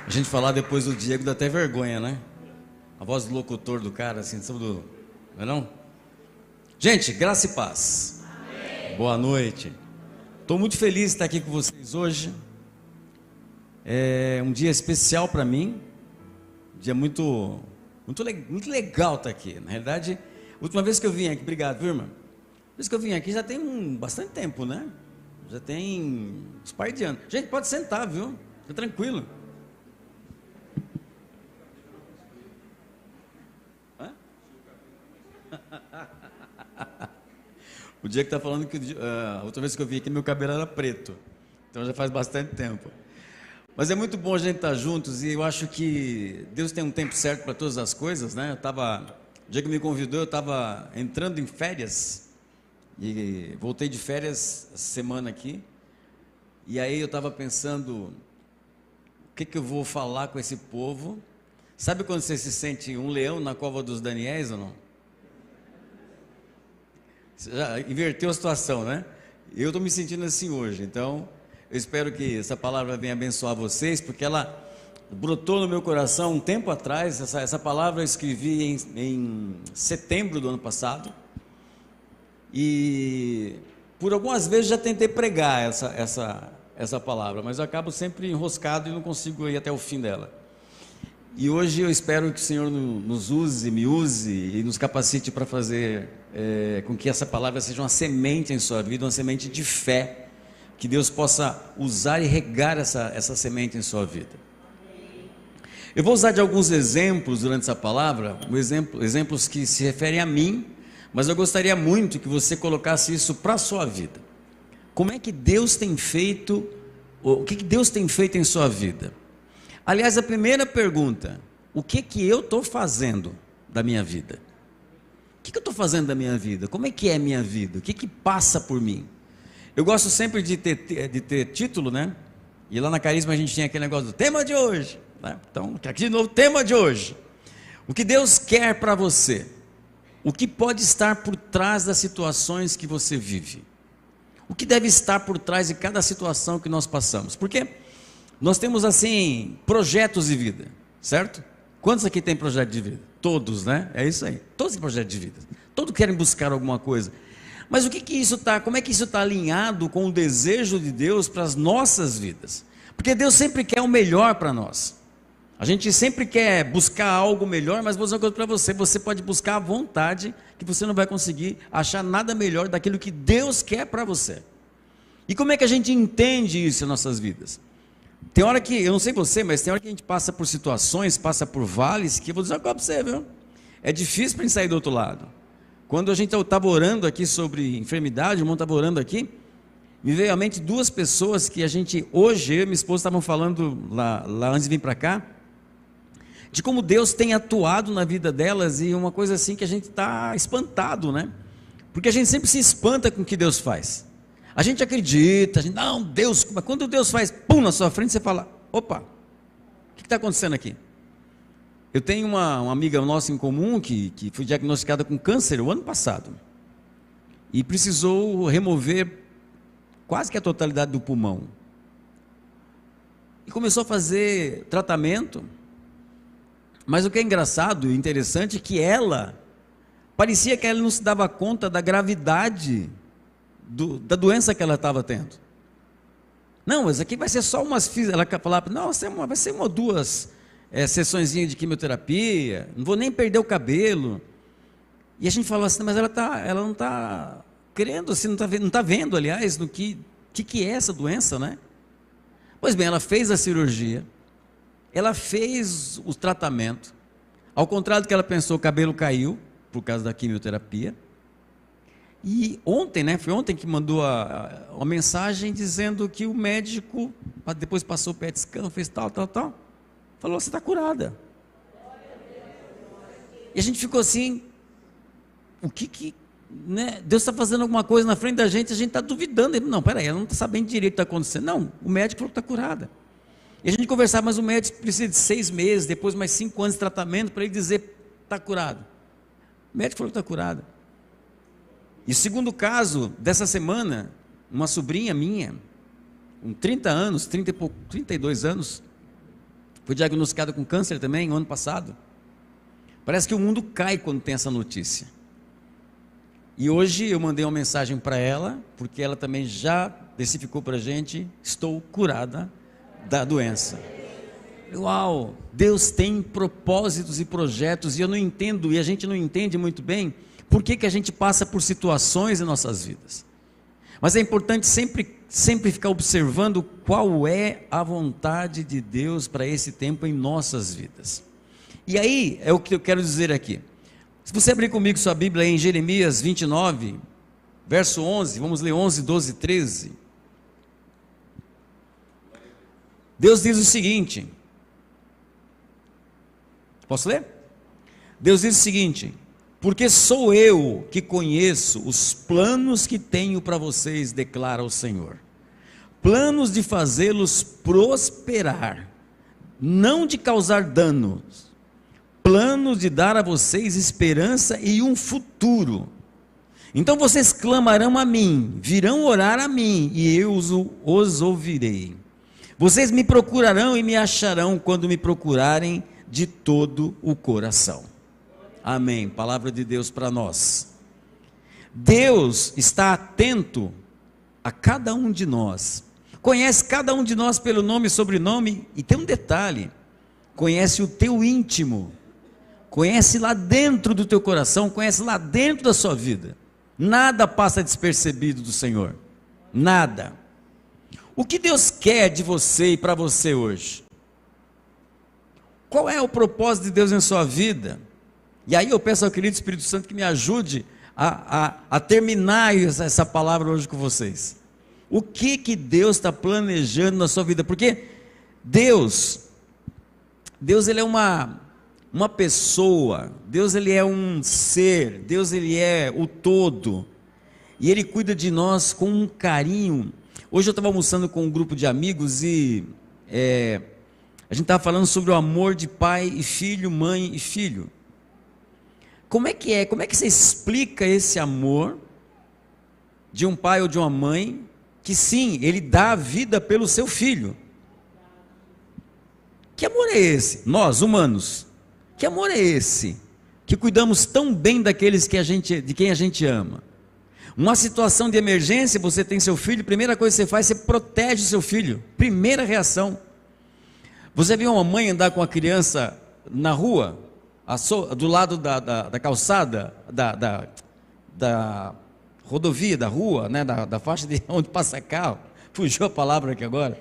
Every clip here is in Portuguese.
A gente falar depois do Diego dá até vergonha, né? A voz do locutor do cara, assim, sabe do... Não é não? Gente, graça e paz. Amém. Boa noite. Estou muito feliz de estar aqui com vocês hoje. É um dia especial para mim. Um dia muito legal estar aqui. Na realidade, a última vez que eu vim aqui... Obrigado, viu, irmã? A vez que eu vim aqui já tem bastante tempo, né? Já tem uns par de anos. Gente, pode sentar, viu? Fica tranquilo. O Diego está falando que a outra vez que eu vim aqui meu cabelo era preto, então já faz bastante tempo. Mas é muito bom a gente estar juntos e eu acho que Deus tem um tempo certo para todas as coisas, né? O Diego me convidou, eu estava entrando em férias e voltei de férias essa semana aqui. E aí eu estava pensando, o que eu vou falar com esse povo? Sabe quando você se sente um leão na cova dos Daniéis ou não? Você já inverteu a situação, né? Eu estou me sentindo assim hoje, então eu espero que essa palavra venha abençoar vocês, porque ela brotou no meu coração um tempo atrás. Essa palavra eu escrevi em setembro do ano passado, e por algumas vezes já tentei pregar essa palavra, mas eu acabo sempre enroscado e não consigo ir até o fim dela. E hoje eu espero que o Senhor nos use, me use e nos capacite para fazer com que essa palavra seja uma semente em sua vida, uma semente de fé, que Deus possa usar e regar essa semente em sua vida. Eu vou usar de alguns exemplos durante essa palavra, exemplos que se referem a mim, mas eu gostaria muito que você colocasse isso para a sua vida. Como é que Deus tem feito, o que Deus tem feito em sua vida? Aliás, a primeira pergunta, o que eu estou fazendo da minha vida? O que eu estou fazendo da minha vida? Como é que é a minha vida? O que passa por mim? Eu gosto sempre de ter título, né? E lá na Carisma a gente tinha aquele negócio do tema de hoje, né? Então, aqui de novo, tema de hoje. O que Deus quer para você? O que pode estar por trás das situações que você vive? O que deve estar por trás de cada situação que nós passamos? Porque nós temos assim, projetos de vida, certo? Quantos aqui têm projeto de vida? Todos, né? É isso aí, todos têm projeto de vida. Todos querem buscar alguma coisa. Mas como é que isso está alinhado com o desejo de Deus para as nossas vidas? Porque Deus sempre quer o melhor para nós. A gente sempre quer buscar algo melhor, mas vou dizer uma coisa para você, você pode buscar à vontade, que você não vai conseguir achar nada melhor daquilo que Deus quer para você. E como é que a gente entende isso em nossas vidas? Tem hora que, eu não sei você, mas tem hora que a gente passa por situações, passa por vales, que eu vou dizer uma coisa para você, viu? É difícil para a gente sair do outro lado. Quando a gente estava orando aqui sobre enfermidade, o irmão estava orando aqui, me veio à mente duas pessoas que hoje, eu e minha esposa estavam falando lá antes de vir para cá, de como Deus tem atuado na vida delas, e uma coisa assim que a gente está espantado, né? Porque a gente sempre se espanta com o que Deus faz. A gente acredita, não, Deus, mas quando Deus faz, pum, na sua frente, você fala, opa, o que está acontecendo aqui? Eu tenho uma amiga nossa em comum, que foi diagnosticada com câncer o ano passado, e precisou remover quase que a totalidade do pulmão, e começou a fazer tratamento, mas o que é engraçado e interessante é que parecia que ela não se dava conta da gravidade da doença que ela estava tendo. Não, mas aqui vai ser só ela falava, não, vai ser uma ou duas sessõezinhas de quimioterapia, não vou nem perder o cabelo. E a gente falou assim, mas ela não está querendo, assim, não está vendo, aliás, no que é essa doença, né? Pois bem, ela fez a cirurgia, ela fez o tratamento, ao contrário do que ela pensou, o cabelo caiu, por causa da quimioterapia. E ontem, né, foi ontem que mandou uma mensagem dizendo que o médico, depois passou o PET scan, fez tal, falou, você está curada. E a gente ficou assim, né, Deus está fazendo alguma coisa na frente da gente, a gente está duvidando. Não, peraí, ela não está sabendo direito o que está acontecendo. Não, o médico falou que está curada. E a gente conversava, mas o médico precisa de 6 meses, depois mais 5 anos de tratamento, para ele dizer, está curado. O médico falou que está curada. E o segundo caso dessa semana, uma sobrinha minha, com 30 anos, 32 anos, foi diagnosticada com câncer também, no ano passado. Parece que o mundo cai quando tem essa notícia. E hoje eu mandei uma mensagem para ela, porque ela também já testificou para a gente: estou curada da doença. Uau! Deus tem propósitos e projetos, e eu não entendo, e a gente não entende muito bem, por que a gente passa por situações em nossas vidas. Mas é importante sempre ficar observando qual é a vontade de Deus para esse tempo em nossas vidas. E aí, é o que eu quero dizer aqui. Se você abrir comigo sua Bíblia em Jeremias 29, verso 11, vamos ler 11, 12, 13. Deus diz o seguinte, posso ler? Deus diz o seguinte: porque sou eu que conheço os planos que tenho para vocês, declara o Senhor. Planos de fazê-los prosperar, não de causar danos. Planos de dar a vocês esperança e um futuro. Então vocês clamarão a mim, virão orar a mim, e eu os ouvirei. Vocês me procurarão e me acharão quando me procurarem de todo o coração. Amém. Palavra de Deus para nós. Deus está atento a cada um de nós. Conhece cada um de nós pelo nome e sobrenome. E tem um detalhe: conhece o teu íntimo. Conhece lá dentro do teu coração. Conhece lá dentro da sua vida. Nada passa despercebido do Senhor. Nada. O que Deus quer de você e para você hoje? Qual é o propósito de Deus em sua vida? E aí eu peço ao querido Espírito Santo que me ajude a terminar essa palavra hoje com vocês. O que Deus está planejando na sua vida? Porque Deus ele é uma pessoa, Deus ele é um ser, Deus ele é o todo, e Ele cuida de nós com um carinho. Hoje eu estava almoçando com um grupo de amigos e a gente estava falando sobre o amor de pai e filho, mãe e filho. Como é que você explica esse amor de um pai ou de uma mãe, que sim, ele dá a vida pelo seu filho? Que amor é esse? Nós, humanos, que amor é esse? Que cuidamos tão bem daqueles de quem a gente ama. Uma situação de emergência, você tem seu filho, primeira coisa que você faz, você protege seu filho. Primeira reação. Você viu uma mãe andar com a criança na rua, do lado da calçada, da rodovia, da rua, né, da faixa de onde passa carro? Fugiu a palavra aqui agora,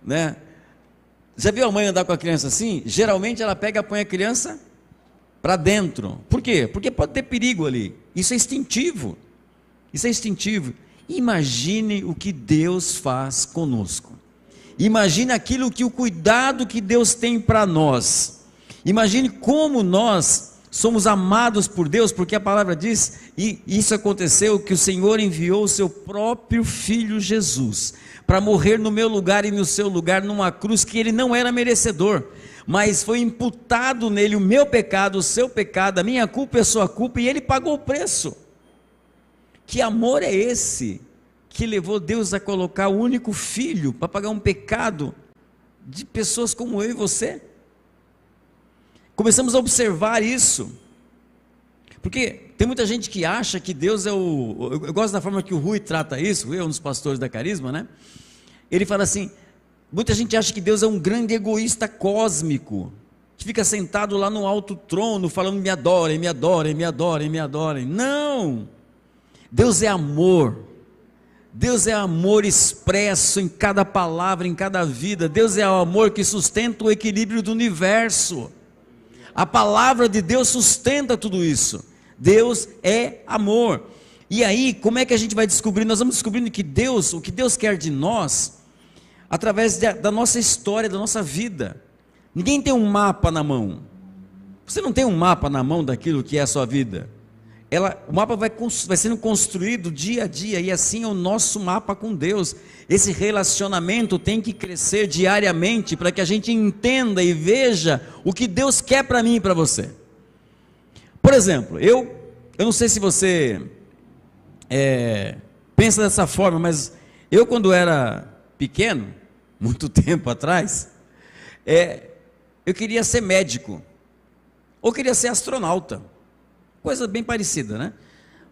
né? Já viu a mãe andar com a criança assim? Geralmente ela pega e põe a criança para dentro. Por quê? Porque pode ter perigo ali. Isso é instintivo. Isso é instintivo. Imagine o que Deus faz conosco. Imagine o cuidado que Deus tem para nós. Imagine como nós somos amados por Deus, porque a palavra diz, e isso aconteceu, que o Senhor enviou o seu próprio Filho Jesus, para morrer no meu lugar e no seu lugar, numa cruz que ele não era merecedor, mas foi imputado nele o meu pecado, o seu pecado, a minha culpa e a sua culpa, e ele pagou o preço. Que amor é esse que levou Deus a colocar o único filho para pagar um pecado de pessoas como eu e você? Começamos a observar isso, porque tem muita gente que acha que Deus é eu gosto da forma que o Rui trata isso. O Rui é um dos pastores da Carisma, né? Ele fala assim: muita gente acha que Deus é um grande egoísta cósmico, que fica sentado lá no alto trono, falando me adorem, me adorem, me adorem, me adorem. Não! Deus é amor. Deus é amor expresso em cada palavra, em cada vida. Deus é o amor que sustenta o equilíbrio do universo. A palavra de Deus sustenta tudo isso. Deus é amor. E aí, como é que a gente vai descobrir? Nós vamos descobrindo que o que Deus quer de nós, através da nossa história, da nossa vida. Ninguém tem um mapa na mão. Você não tem um mapa na mão daquilo que é a sua vida. O mapa vai sendo construído dia a dia, e assim é o nosso mapa com Deus. Esse relacionamento tem que crescer diariamente, para que a gente entenda e veja o que Deus quer para mim e para você. Por exemplo, eu não sei se você pensa dessa forma, mas eu, quando era pequeno, muito tempo atrás, eu queria ser médico, ou queria ser astronauta, coisa bem parecida, né?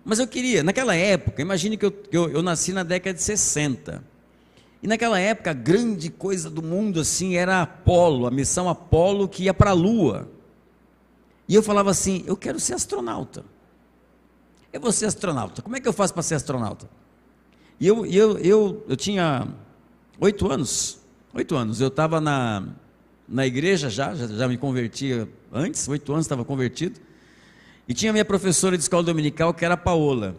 Mas eu queria, naquela época, imagine que eu nasci na década de 60, e naquela época a grande coisa do mundo assim era Apolo, a missão Apolo que ia para a Lua, e eu falava assim, eu quero ser astronauta, eu vou ser astronauta, como é que eu faço para ser astronauta? E eu tinha 8 anos, eu estava na igreja já me convertia antes, 8 anos estava convertido, e tinha minha professora de escola dominical, que era a Paola.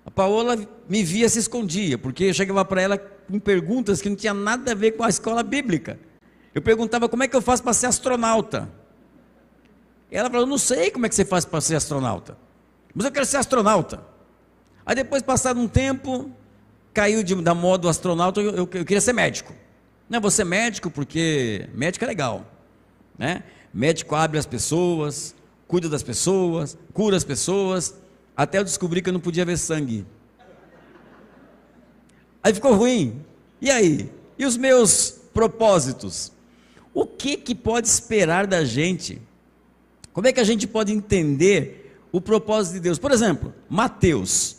A Paola me via, se escondia, porque eu chegava para ela com perguntas que não tinha nada a ver com a escola bíblica. Eu perguntava, como é que eu faço para ser astronauta? E ela falou, não sei como é que você faz para ser astronauta, mas eu quero ser astronauta. Aí depois, passado um tempo, caiu da moda o astronauta, eu queria ser médico. Não, vou ser médico porque médico é legal, né? Médico abre as pessoas, cuida das pessoas, cura as pessoas, até eu descobri que eu não podia ver sangue. Aí ficou ruim. E aí? E os meus propósitos? O que pode esperar da gente? Como é que a gente pode entender o propósito de Deus? Por exemplo, Mateus.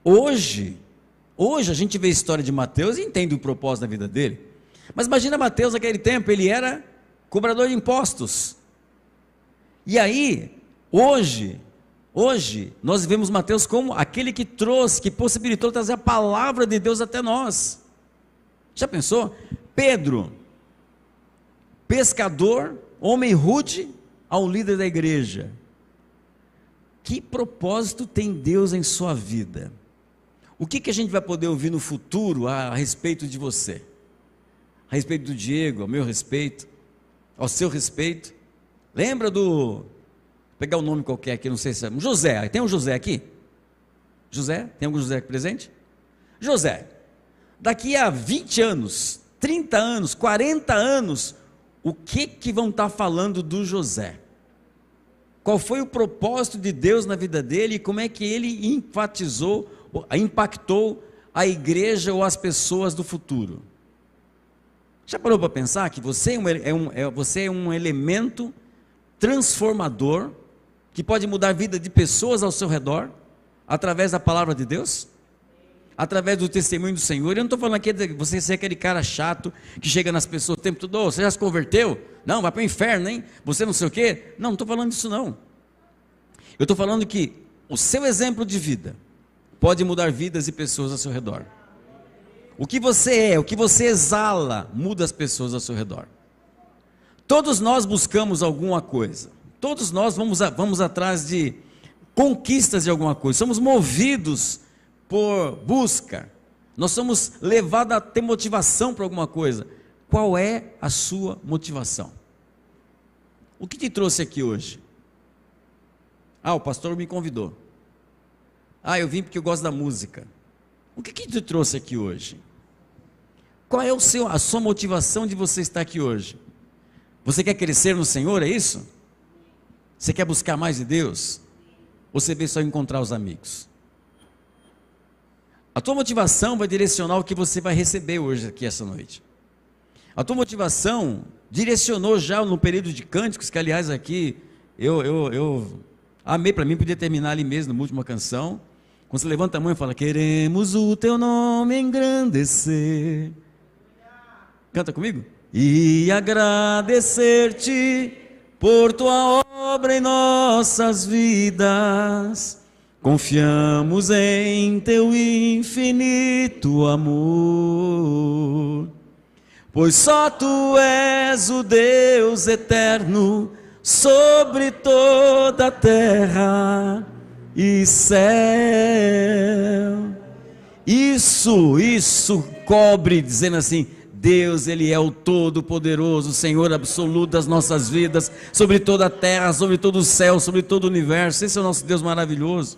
Hoje a gente vê a história de Mateus e entende o propósito da vida dele. Mas imagina Mateus naquele tempo, ele era cobrador de impostos. E aí, hoje, nós vemos Mateus como aquele que trouxe, que possibilitou trazer a palavra de Deus até nós. Já pensou? Pedro, pescador, homem rude, ao líder da igreja. Que propósito tem Deus em sua vida? O que a gente vai poder ouvir no futuro a respeito de você? A respeito do Diego, ao meu respeito, ao seu respeito. Lembra vou pegar um nome qualquer aqui, não sei se é, José, tem um José aqui? José? Tem algum José aqui presente? José, daqui a 20 anos, 30 anos, 40 anos, o que vão estar falando do José? Qual foi o propósito de Deus na vida dele e como é que ele impactou a igreja ou as pessoas do futuro? Já parou para pensar que você é um elemento transformador que pode mudar a vida de pessoas ao seu redor através da palavra de Deus? Através do testemunho do Senhor? Eu não estou falando aqui de você ser aquele cara chato que chega nas pessoas o tempo todo, você já se converteu? Não, vai para o inferno, hein? Você não sei o quê? Não estou falando disso não. Eu estou falando que o seu exemplo de vida pode mudar vidas e pessoas ao seu redor. O que você é, o que você exala, muda as pessoas ao seu redor. Todos nós buscamos alguma coisa. Todos nós vamos atrás de conquistas de alguma coisa. Somos movidos por busca. Nós somos levados a ter motivação para alguma coisa. Qual é a sua motivação? O que te trouxe aqui hoje? O pastor me convidou. Eu vim porque eu gosto da música. O que te trouxe aqui hoje? Qual é a sua motivação de você estar aqui hoje? Você quer crescer no Senhor, é isso? Você quer buscar mais de Deus? Ou você veio só encontrar os amigos? A tua motivação vai direcionar o que você vai receber hoje aqui essa noite. A tua motivação direcionou já no período de cânticos, que aliás aqui eu amei, para mim podia terminar ali mesmo, na última canção. Quando você levanta a mão e fala, queremos o teu nome engrandecer. Canta comigo. E agradecer-te por tua obra em nossas vidas. Confiamos em teu infinito amor. Pois só tu és o Deus eterno sobre toda a terra e céu. Isso cobre, dizendo assim, Deus, Ele é o Todo-Poderoso, o Senhor absoluto das nossas vidas, sobre toda a terra, sobre todo o céu, sobre todo o universo. Esse é o nosso Deus maravilhoso.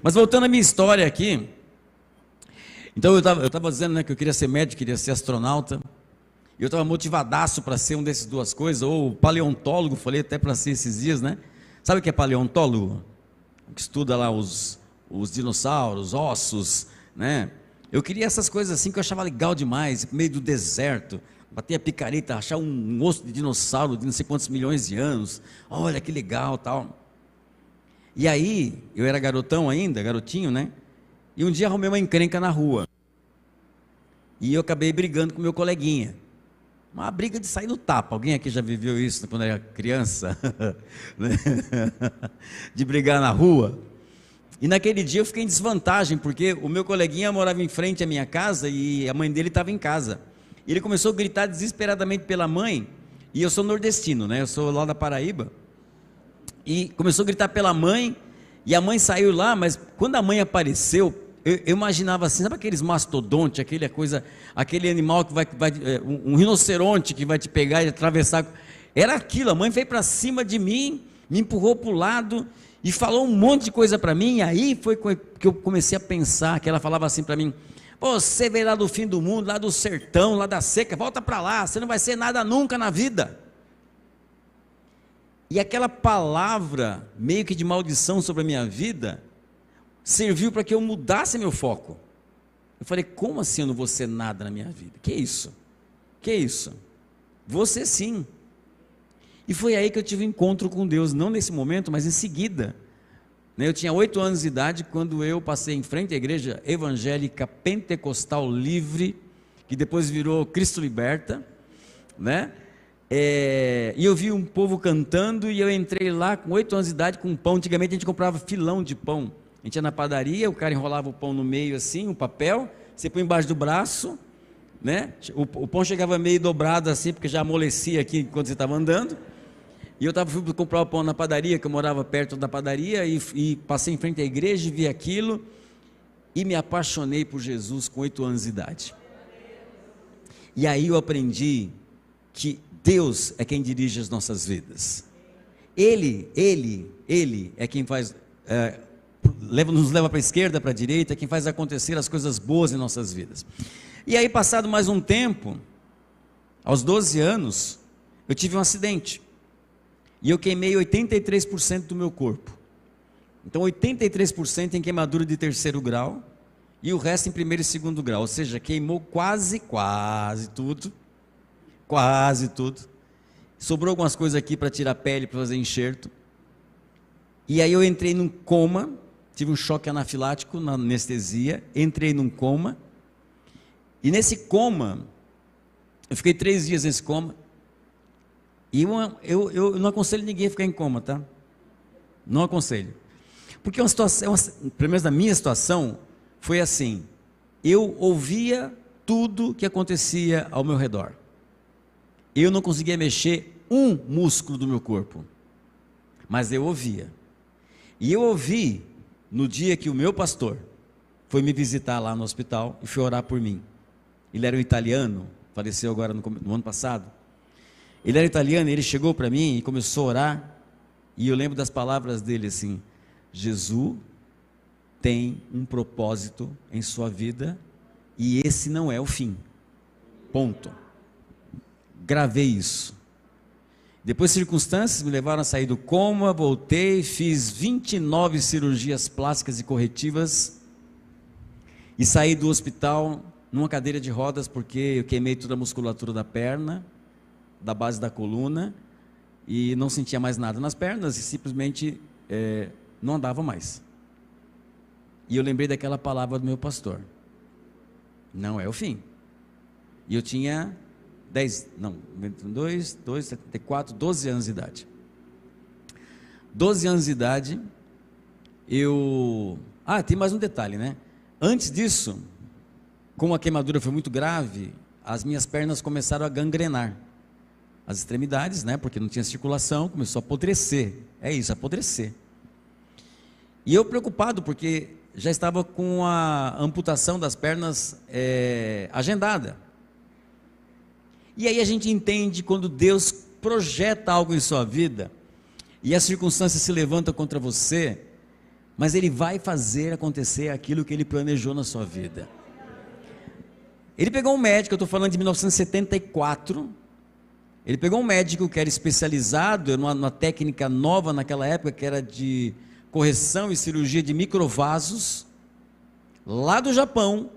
Mas voltando à minha história aqui, então eu estava dizendo, né, que eu queria ser médico, queria ser astronauta, e eu estava motivadaço para ser um dessas duas coisas, ou paleontólogo, falei até para ser esses dias, né? Sabe o que é paleontólogo? Que estuda lá os dinossauros, ossos, né? Eu queria essas coisas assim que eu achava legal demais, no meio do deserto, bater a picareta, achar um osso de dinossauro de não sei quantos milhões de anos, olha que legal, tal. E aí, eu era garotão ainda, garotinho, né? E um dia arrumei uma encrenca na rua, e eu acabei brigando com meu coleguinha, uma briga de sair no tapa. Alguém aqui já viveu isso quando era criança? De brigar na rua? E naquele dia eu fiquei em desvantagem, porque o meu coleguinha morava em frente à minha casa e a mãe dele estava em casa. E ele começou a gritar desesperadamente pela mãe, e eu sou nordestino, né? Eu sou lá da Paraíba. E começou a gritar pela mãe, e a mãe saiu lá, mas quando a mãe apareceu, eu imaginava assim, sabe aqueles mastodontes, aquele animal que um rinoceronte que vai te pegar e atravessar. Era aquilo, a mãe veio para cima de mim, me empurrou para o lado, e falou um monte de coisa para mim. E aí foi que eu comecei a pensar, que ela falava assim para mim: você veio lá do fim do mundo, lá do sertão, lá da seca, volta para lá, você não vai ser nada nunca na vida. E aquela palavra, meio que de maldição sobre a minha vida, serviu para que eu mudasse meu foco. Eu falei: como assim eu não vou ser nada na minha vida? Que isso? Que isso? Você sim. E foi aí que eu tive um encontro com Deus, não nesse momento, mas em seguida. Eu tinha 8 anos de idade quando eu passei em frente à igreja evangélica pentecostal livre, que depois virou Cristo Liberta, né? E eu vi um povo cantando, e eu entrei lá com 8 anos de idade com pão. Antigamente a gente comprava filão de pão, a gente ia na padaria, o cara enrolava o pão no meio assim, um papel, você põe embaixo do braço, né? O pão chegava meio dobrado assim, porque já amolecia aqui enquanto você estava andando. E eu fui comprar o pão na padaria, que eu morava perto da padaria, e passei em frente à igreja e vi aquilo, e me apaixonei por Jesus com 8 anos de idade. E aí eu aprendi que Deus é quem dirige as nossas vidas. Ele é quem faz, nos leva para a esquerda, para a direita, é quem faz acontecer as coisas boas em nossas vidas. E aí, passado mais um tempo, aos 12 anos, eu tive um acidente. E eu queimei 83% do meu corpo. Então 83% em queimadura de 3º grau, e o resto em 1º e 2º grau, ou seja, queimou quase tudo. Quase tudo. Sobrou algumas coisas aqui para tirar a pele, para fazer enxerto. E aí eu entrei num coma, tive um choque anafilático na anestesia, entrei num coma, e nesse coma, eu fiquei 3 dias nesse coma. E eu não aconselho ninguém a ficar em coma, tá? Não aconselho. Porque uma situação, pelo menos na minha situação, foi assim: eu ouvia tudo que acontecia ao meu redor. Eu não conseguia mexer um músculo do meu corpo, mas eu ouvia. E eu ouvi no dia que o meu pastor foi me visitar lá no hospital e foi orar por mim. Ele era um italiano, faleceu agora no ano passado. Ele era italiano, e ele chegou para mim e começou a orar, e eu lembro das palavras dele assim: Jesus tem um propósito em sua vida, e esse não é o fim, ponto. Gravei isso. Depois circunstâncias me levaram a sair do coma, voltei, fiz 29 cirurgias plásticas e corretivas, e saí do hospital numa cadeira de rodas, porque eu queimei toda a musculatura da perna, da base da coluna, e não sentia mais nada nas pernas, e simplesmente não andava mais. E eu lembrei daquela palavra do meu pastor: não é o fim. E eu tinha 12 anos de idade. 12 anos de idade, tem mais um detalhe, né? Antes disso, como a queimadura foi muito grave, as minhas pernas começaram a gangrenar. As extremidades, né? Porque não tinha circulação, começou a apodrecer. É isso, apodrecer. E eu preocupado, porque já estava com a amputação das pernas agendada. E aí a gente entende quando Deus projeta algo em sua vida, e as circunstâncias se levantam contra você, mas Ele vai fazer acontecer aquilo que Ele planejou na sua vida. Ele pegou um médico, eu estou falando de 1974, ele pegou um médico que era especializado numa técnica nova naquela época, que era de correção e cirurgia de microvasos, lá do Japão,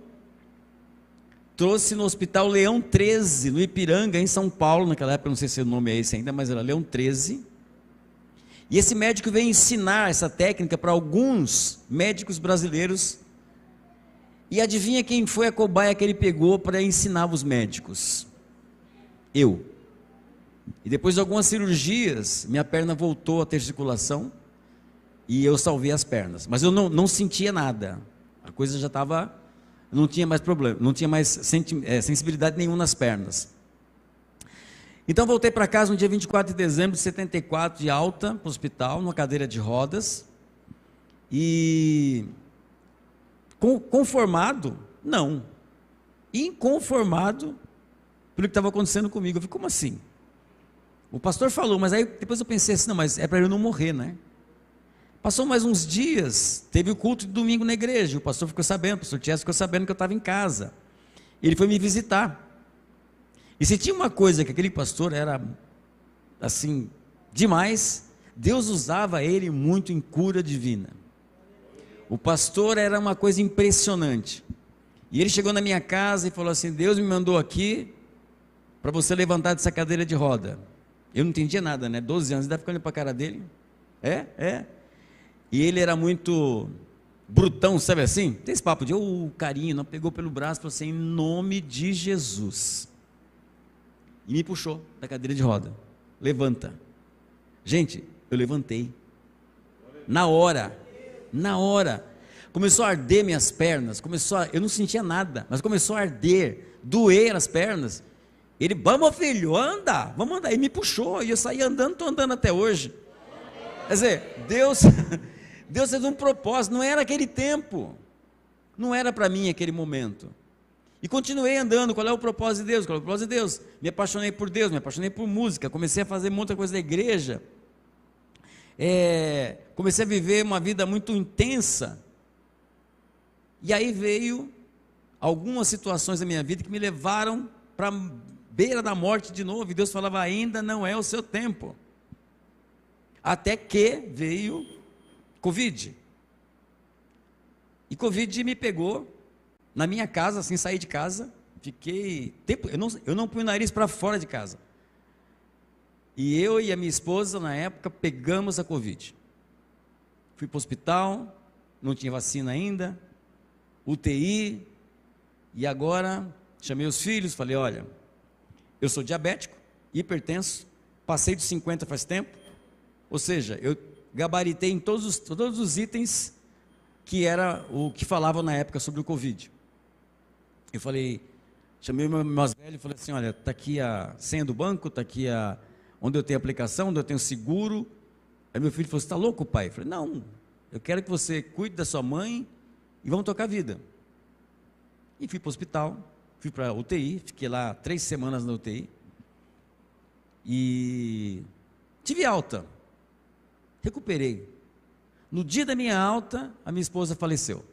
trouxe no Hospital Leão 13, no Ipiranga, em São Paulo, naquela época, não sei se o nome é esse ainda, mas era Leão 13, e esse médico veio ensinar essa técnica para alguns médicos brasileiros, e adivinha quem foi a cobaia que ele pegou para ensinar os médicos? Eu. E depois de algumas cirurgias, minha perna voltou a ter circulação, e eu salvei as pernas, mas eu não sentia nada, a coisa já estava, não tinha mais problema, não tinha mais sensibilidade nenhuma nas pernas. Então voltei para casa no dia 24 de dezembro de 74, de alta, para o hospital, numa cadeira de rodas, e conformado? Não, inconformado pelo que estava acontecendo comigo. Eu falei, como assim? O pastor falou, mas aí depois eu pensei assim, não, mas é para eu não morrer, né? Passou mais uns dias, teve o culto de domingo na igreja, o pastor ficou sabendo, o pastor Tiago ficou sabendo que eu estava em casa, ele foi me visitar, e se tinha uma coisa que aquele pastor era, assim, demais, Deus usava ele muito em cura divina. O pastor era uma coisa impressionante, e ele chegou na minha casa e falou assim, Deus me mandou aqui, para você levantar dessa cadeira de roda. Eu não entendia nada, né, 12 anos, deve ficar olhando para a cara dele, e ele era muito brutão, sabe assim? Tem esse papo de carinho, não pegou pelo braço, falou assim, em nome de Jesus. E me puxou da cadeira de roda. Levanta. Gente, eu levantei. Na hora. Começou a arder minhas pernas, eu não sentia nada, mas começou a arder, doer as pernas. Ele, vamos filho, anda, vamos andar. E me puxou, e eu saí andando, estou andando até hoje. Quer dizer, Deus fez um propósito, não era aquele tempo, não era para mim aquele momento, e continuei andando. Qual é o propósito de Deus? Qual é o propósito de Deus? Me apaixonei por Deus, me apaixonei por música, comecei a fazer muita coisa da igreja, comecei a viver uma vida muito intensa, e aí veio algumas situações da minha vida que me levaram para a beira da morte de novo, e Deus falava, ainda não é o seu tempo, até que veio Covid, e Covid me pegou na minha casa, sem sair de casa, fiquei tempo, eu não pus o nariz para fora de casa, e eu e a minha esposa na época pegamos a Covid, fui para o hospital, não tinha vacina ainda, UTI, e agora chamei os filhos, falei, olha, eu sou diabético, hipertenso, passei dos 50 faz tempo, ou seja, eu gabaritei em todos os itens que era o que falavam na época sobre o Covid. Eu falei, chamei o meu mais velho e falei assim, olha, está aqui a senha do banco, está aqui onde eu tenho aplicação, onde eu tenho seguro. Aí meu filho falou, você está louco, pai? Eu falei, não, eu quero que você cuide da sua mãe e vamos tocar a vida. E fui para o hospital, fui para a UTI, fiquei lá 3 semanas na UTI, e tive alta, recuperei. No dia da minha alta, a minha esposa faleceu,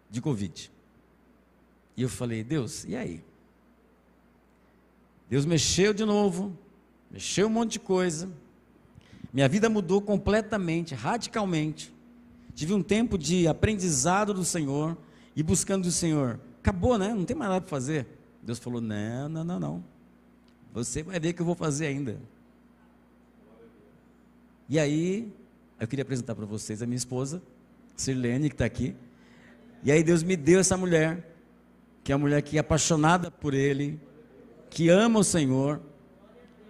de Covid, e eu falei, Deus, e aí? Deus mexeu de novo, mexeu um monte de coisa, minha vida mudou completamente, radicalmente, tive um tempo de aprendizado do Senhor, e buscando o Senhor, acabou, né? Não tem mais nada para fazer. Deus falou, não, você vai ver o que eu vou fazer ainda. E aí, eu queria apresentar para vocês a minha esposa, Sirlene, que está aqui, e aí Deus me deu essa mulher, que é uma mulher que é apaixonada por Ele, que ama o Senhor,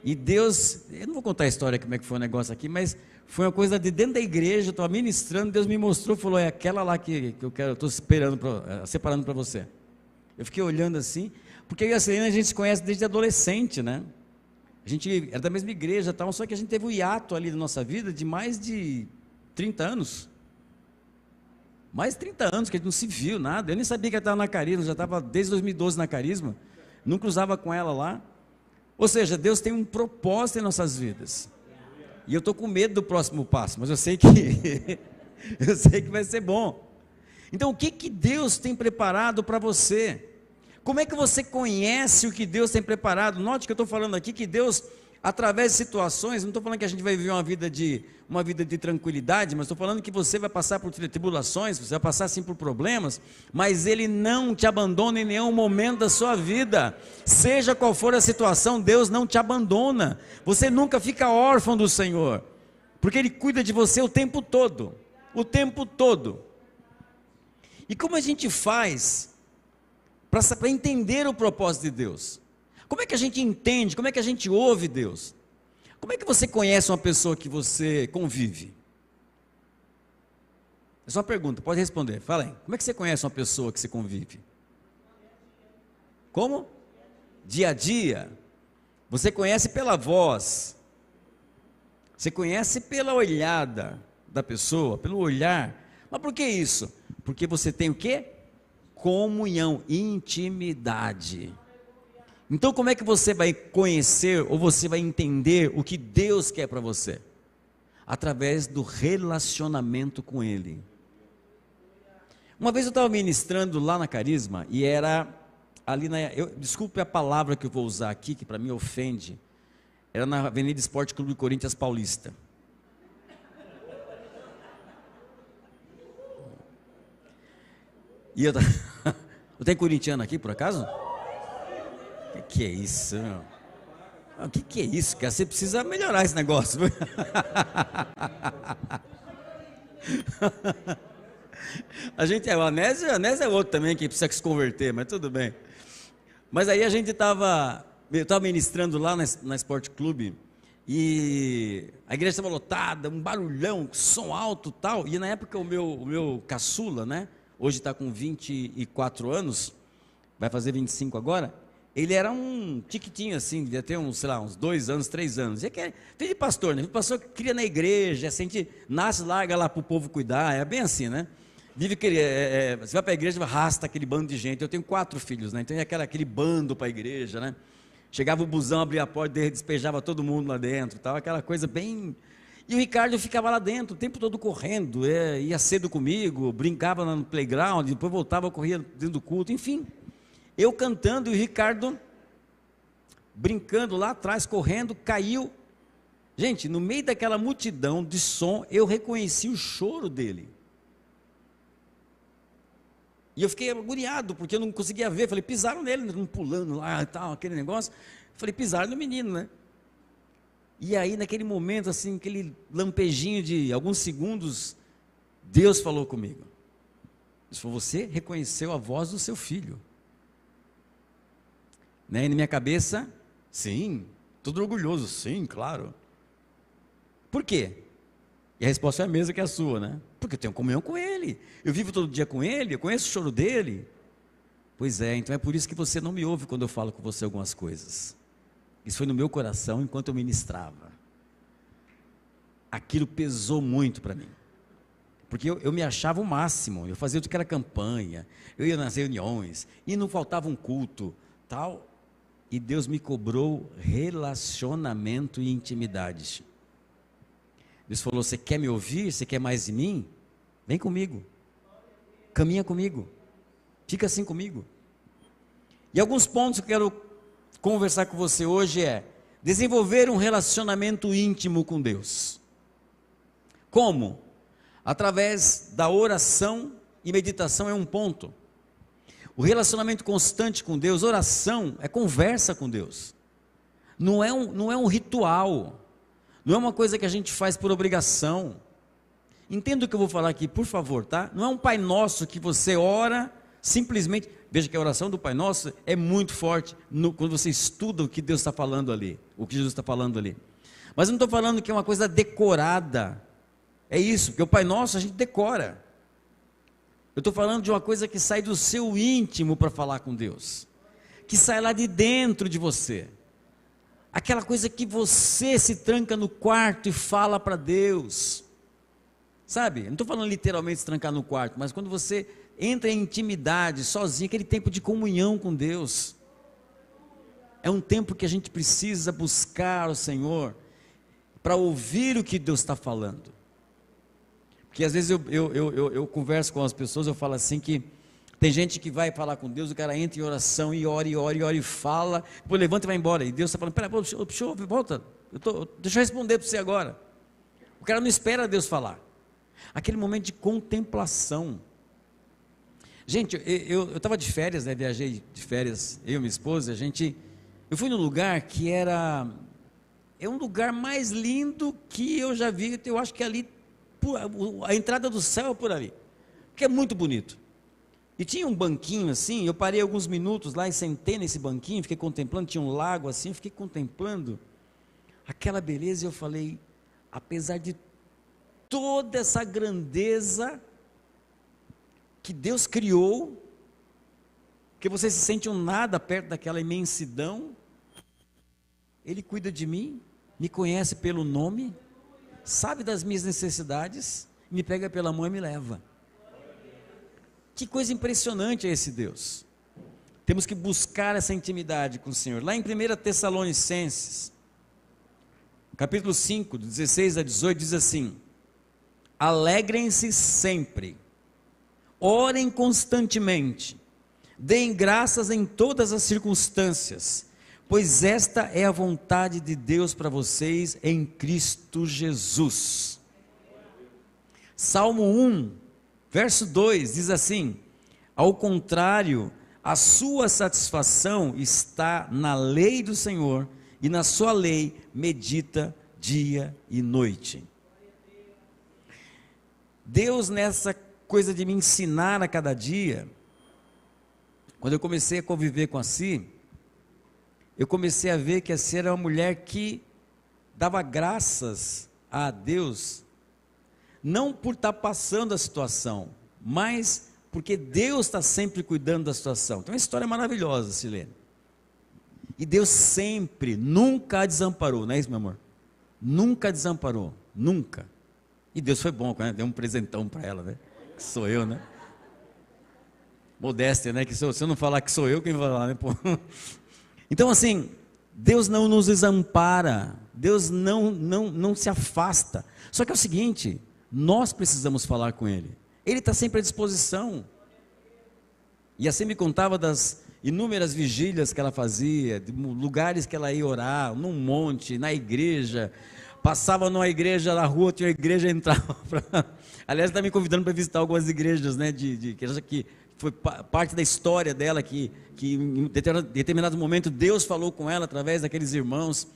e Deus, eu não vou contar a história, como é que foi o negócio aqui, mas foi uma coisa de dentro da igreja, eu estava ministrando, Deus me mostrou, falou, é aquela lá que eu quero, estou separando para você. Eu fiquei olhando assim, porque eu e a Selena a gente se conhece desde adolescente, né? A gente era da mesma igreja, tal, só que a gente teve um hiato ali na nossa vida de mais de 30 anos. Mais de 30 anos que a gente não se viu, nada. Eu nem sabia que ela estava na Carisma, já estava desde 2012 na Carisma, não cruzava com ela lá. Ou seja, Deus tem um propósito em nossas vidas. E eu estou com medo do próximo passo, mas eu sei que eu sei que vai ser bom. Então, o que Deus tem preparado para você? Como é que você conhece o que Deus tem preparado? Note que eu estou falando aqui que Deus através de situações, não estou falando que a gente vai viver uma vida de tranquilidade, mas estou falando que você vai passar por tribulações, você vai passar sim por problemas, mas Ele não te abandona em nenhum momento da sua vida, seja qual for a situação, Deus não te abandona, você nunca fica órfão do Senhor, porque Ele cuida de você o tempo todo, e como a gente faz para entender o propósito de Deus? Como é que a gente entende? Como é que a gente ouve Deus? Como é que você conhece uma pessoa que você convive? É só uma pergunta, pode responder. Fala aí. Como é que você conhece uma pessoa que você convive? Como? Dia a dia. Você conhece pela voz. Você conhece pela olhada da pessoa, pelo olhar. Mas por que isso? Porque você tem o quê? Comunhão, intimidade. Então como é que você vai conhecer ou você vai entender o que Deus quer para você? Através do relacionamento com Ele. Uma vez eu estava ministrando lá na Carisma e era ali desculpe a palavra que eu vou usar aqui, que para mim ofende, era na Avenida Esporte Clube Corinthians Paulista. E eu tenho corintiano aqui por acaso? O que é isso? O que é isso, cara? Você precisa melhorar esse negócio. O Anésio é outro também que precisa se converter, mas tudo bem. Mas aí eu estava ministrando lá na Sport Clube e a igreja estava lotada, um barulhão, som alto e tal. E na época o meu caçula, né? Hoje está com 24 anos, vai fazer 25 agora. Ele era um tiquitinho assim, devia ter uns 2 anos, 3 anos. E é filho de pastor, né? O pastor que cria na igreja, assim, a gente nasce, larga lá para o povo cuidar, é bem assim, né? Você vai para a igreja, arrasta aquele bando de gente. Eu tenho 4 filhos, né? Então é aquele bando para a igreja, né? Chegava o busão, abria a porta, despejava todo mundo lá dentro, tal, aquela coisa bem... E o Ricardo ficava lá dentro, o tempo todo correndo, ia cedo comigo, brincava no playground, depois voltava, corria dentro do culto, enfim... Eu cantando e o Ricardo brincando lá atrás, correndo, caiu. Gente, no meio daquela multidão de som, eu reconheci o choro dele. E eu fiquei agoniado, porque eu não conseguia ver. Falei, pisaram nele, não pulando lá e tal, aquele negócio. Falei, pisaram no menino, né? E aí, naquele momento, assim, aquele lampejinho de alguns segundos, Deus falou comigo. Ele falou, você reconheceu a voz do seu filho. Né? E na minha cabeça, sim, todo orgulhoso, sim, claro. Por quê? E a resposta é a mesma que a sua, né? Porque eu tenho comunhão com Ele, eu vivo todo dia com Ele, eu conheço o choro dele. Pois é, então é por isso que você não me ouve quando eu falo com você algumas coisas. Isso foi no meu coração enquanto eu ministrava. Aquilo pesou muito para mim. Porque eu me achava o máximo, eu fazia tudo que era campanha, eu ia nas reuniões, e não faltava um culto, tal... E Deus me cobrou relacionamento e intimidade. Deus falou, você quer me ouvir? Você quer mais de mim? Vem comigo. Caminha comigo. Fica assim comigo. E alguns pontos que eu quero conversar com você hoje é desenvolver um relacionamento íntimo com Deus. Como? Através da oração e meditação é um ponto. O relacionamento constante com Deus, oração, é conversa com Deus. Não é um ritual. Não é uma coisa que a gente faz por obrigação. Entenda o que eu vou falar aqui, por favor, tá? Não é um Pai Nosso que você ora, simplesmente... Veja que a oração do Pai Nosso é muito forte quando você estuda o que Deus está falando ali, o que Jesus está falando ali. Mas eu não estou falando que é uma coisa decorada. É isso, porque o Pai Nosso a gente decora. Eu estou falando de uma coisa que sai do seu íntimo para falar com Deus, que sai lá de dentro de você, aquela coisa que você se tranca no quarto e fala para Deus, sabe? Não estou falando literalmente se trancar no quarto, mas quando você entra em intimidade, sozinho, aquele tempo de comunhão com Deus, é um tempo que a gente precisa buscar o Senhor, para ouvir o que Deus está falando. Porque às vezes eu converso com as pessoas, eu falo assim que Tem gente que vai falar com Deus, o cara entra em oração e ora, e ora, e ora, e fala, depois levanta e vai embora, e Deus está falando, peraí, volta, deixa eu responder para você agora. O cara não espera Deus falar. Aquele momento de contemplação. Gente, eu estava de férias, né? Viajei de férias, eu e minha esposa, eu fui num lugar que é um lugar mais lindo que eu já vi, eu acho que ali, a entrada do céu é por ali, porque é muito bonito. E tinha um banquinho assim, eu parei alguns minutos lá e sentei nesse banquinho, fiquei contemplando, tinha um lago assim, eu fiquei contemplando aquela beleza e eu falei, apesar de toda essa grandeza que Deus criou, que você se sente um nada perto daquela imensidão, Ele cuida de mim, me conhece pelo nome, sabe das minhas necessidades, me pega pela mão e me leva. Que coisa impressionante é esse Deus. Temos que buscar essa intimidade com o Senhor. Lá em 1 Tessalonicenses, capítulo 5, 16 a 18, diz assim: alegrem-se sempre, orem constantemente, deem graças em todas as circunstâncias, pois esta é a vontade de Deus para vocês em Cristo Jesus. Salmo 1, verso 2 diz assim: ao contrário, a sua satisfação está na lei do Senhor, e na sua lei medita dia e noite. Deus, nessa coisa de me ensinar a cada dia, quando eu comecei a conviver com a Si, eu comecei a ver que a Si era uma mulher que dava graças a Deus, não por estar passando a situação, mas porque Deus está sempre cuidando da situação. Então, é uma história maravilhosa, Silene. E Deus sempre, nunca a desamparou, não é isso, meu amor? Nunca a desamparou, nunca. E Deus foi bom, né? Deu um presentão para ela, né? Que sou eu, né? Modéstia, né? Que se eu não falar que sou eu, quem vai falar, né? Pô. Então, assim, Deus não nos desampara, Deus não se afasta. Só que é o seguinte, nós precisamos falar com Ele. Ele está sempre à disposição. E assim me contava das inúmeras vigílias que ela fazia, de lugares que ela ia orar, num monte, na igreja. Passava numa igreja na rua, tinha uma igreja, entrava pra... Aliás, está me convidando para visitar algumas igrejas, né, que foi parte da história dela, que em determinado momento Deus falou com ela através daqueles irmãos.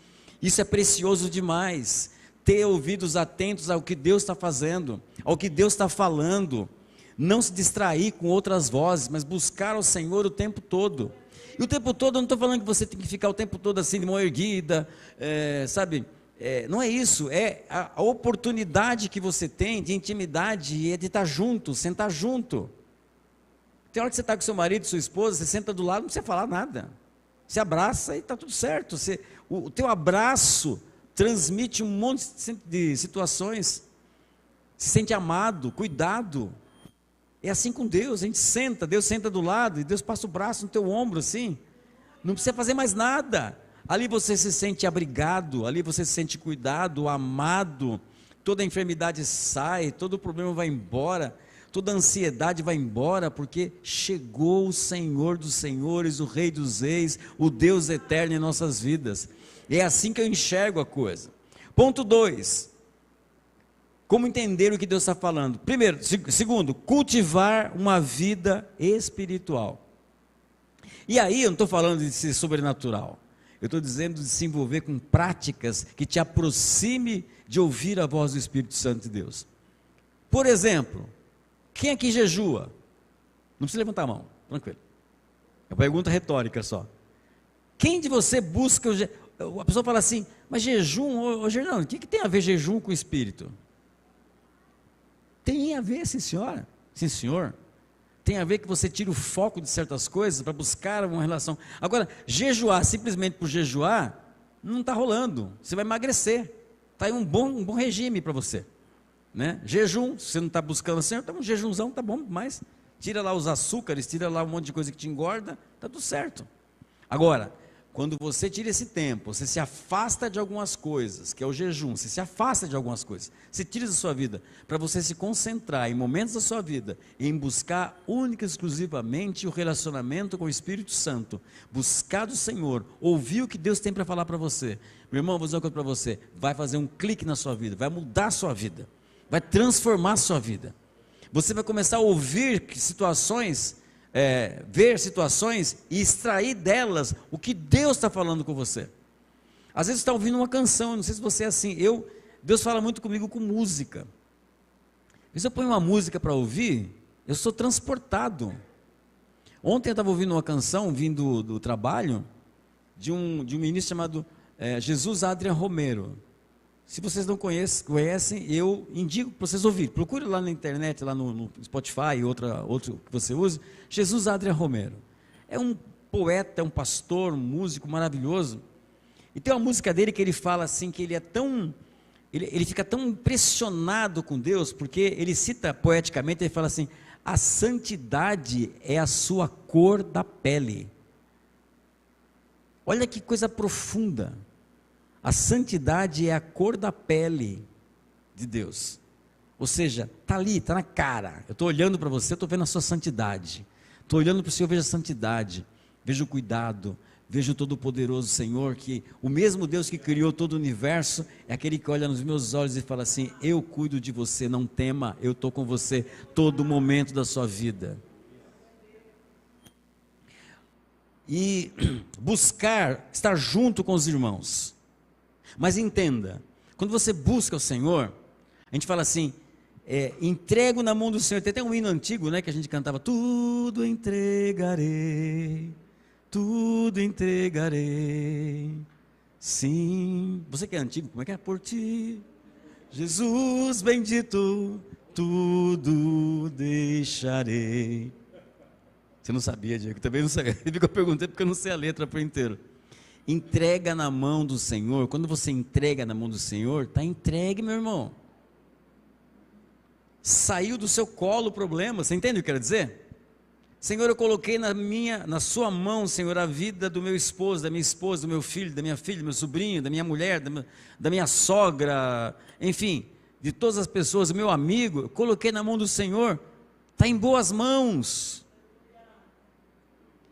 Isso é precioso demais, ter ouvidos atentos ao que Deus está fazendo, ao que Deus está falando, não se distrair com outras vozes, mas buscar ao Senhor o tempo todo. E o tempo todo, eu não estou falando que você tem que ficar o tempo todo assim, de mão erguida, sabe? Não é isso, é a oportunidade que você tem de intimidade, é de estar junto, sentar junto. Tem hora que você está com seu marido, sua esposa, você senta do lado, não precisa falar nada, você abraça e está tudo certo. O teu abraço transmite um monte de situações, se sente amado, cuidado. É assim com Deus, a gente senta, Deus senta do lado, e Deus passa o braço no teu ombro assim, não precisa fazer mais nada. Ali você se sente abrigado, ali você se sente cuidado, amado, toda a enfermidade sai, todo o problema vai embora, toda a ansiedade vai embora, porque chegou o Senhor dos senhores, o Rei dos reis, o Deus eterno em nossas vidas. É assim que eu enxergo a coisa. Ponto 2, como entender o que Deus está falando? Primeiro, segundo, cultivar uma vida espiritual. E aí eu não estou falando de ser sobrenatural, eu estou dizendo de se envolver com práticas que te aproxime de ouvir a voz do Espírito Santo de Deus. Por exemplo, quem aqui jejua? Não precisa levantar a mão, tranquilo. É uma pergunta retórica só. Quem de você busca o jejum? A pessoa fala assim, mas jejum, ô Gerlando, o que tem a ver jejum com o Espírito? Tem a ver, sim senhora, sim senhor. Tem a ver que você tira o foco de certas coisas para buscar uma relação. Agora, jejuar simplesmente por jejuar, não está rolando. Você vai emagrecer. Está aí um bom regime para você. Né? Jejum, se você não está buscando assim, então um jejumzão está bom demais. Tira lá os açúcares, tira lá um monte de coisa que te engorda, está tudo certo. Agora, quando você tira esse tempo, você se afasta de algumas coisas, que é o jejum, você se afasta de algumas coisas, você tira da sua vida, para você se concentrar em momentos da sua vida, em buscar única e exclusivamente o relacionamento com o Espírito Santo, buscar do Senhor, ouvir o que Deus tem para falar para você. Meu irmão, vou dizer uma coisa para você, vai fazer um clique na sua vida, vai mudar a sua vida, vai transformar a sua vida. Você vai começar a ouvir situações, ver situações e extrair delas o que Deus está falando com você. Às vezes você está ouvindo uma canção, não sei se você é assim, Deus fala muito comigo com música. Se eu ponho uma música para ouvir, eu sou transportado. Ontem eu estava ouvindo uma canção, vindo do trabalho, de um ministro chamado Jesus Adrian Romero. Se vocês não conhecem, eu indico para vocês ouvirem. Procure lá na internet, lá no Spotify, outro que você use. Jesus Adrian Romero. É um poeta, é um pastor, um músico maravilhoso. E tem uma música dele que ele fala assim, que ele é tão... Ele fica tão impressionado com Deus, porque ele cita poeticamente, ele fala assim, a santidade é a sua cor da pele. Olha que coisa profunda. A santidade é a cor da pele de Deus. Ou seja, está ali, está na cara. Eu estou olhando para você, estou vendo a sua santidade. Estou olhando para o Senhor, vejo a santidade, vejo o cuidado, vejo o Todo-Poderoso Senhor, que o mesmo Deus que criou todo o universo, é aquele que olha nos meus olhos e fala assim, eu cuido de você, não tema, eu estou com você todo momento da sua vida. E buscar estar junto com os irmãos. Mas entenda, quando você busca o Senhor, a gente fala assim, entrego na mão do Senhor. Tem até um hino antigo, né, que a gente cantava, tudo entregarei, sim. Você que é antigo, como é que é? Por ti, Jesus bendito, tudo deixarei. Você não sabia, Diego? Também não sabia. Ele ficou perguntando porque eu não sei a letra por inteiro. Entrega na mão do Senhor. Quando você entrega na mão do Senhor, está entregue, meu irmão. Saiu do seu colo o problema. Você entende o que eu quero dizer? Senhor, eu coloquei na sua mão, Senhor, a vida do meu esposo, da minha esposa, do meu filho, da minha filha, do meu sobrinho, da minha mulher, da minha sogra, enfim, de todas as pessoas, do meu amigo. Eu coloquei na mão do Senhor. Está em boas mãos.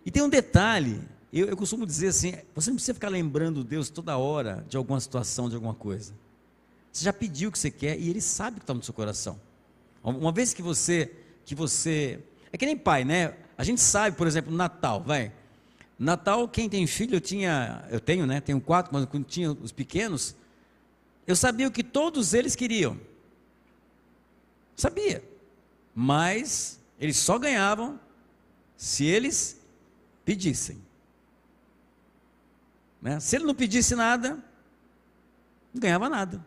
E tem um detalhe. Eu costumo dizer assim, você não precisa ficar lembrando Deus toda hora de alguma situação, de alguma coisa. Você já pediu o que você quer e Ele sabe o que está no seu coração. Uma vez que você... É que nem pai, né? A gente sabe, por exemplo, Natal, Natal, quem tem filho, eu tenho, né? Tenho 4, mas quando tinha os pequenos, eu sabia o que todos eles queriam. Sabia. Mas eles só ganhavam se eles pedissem. Né? Se ele não pedisse nada, não ganhava nada.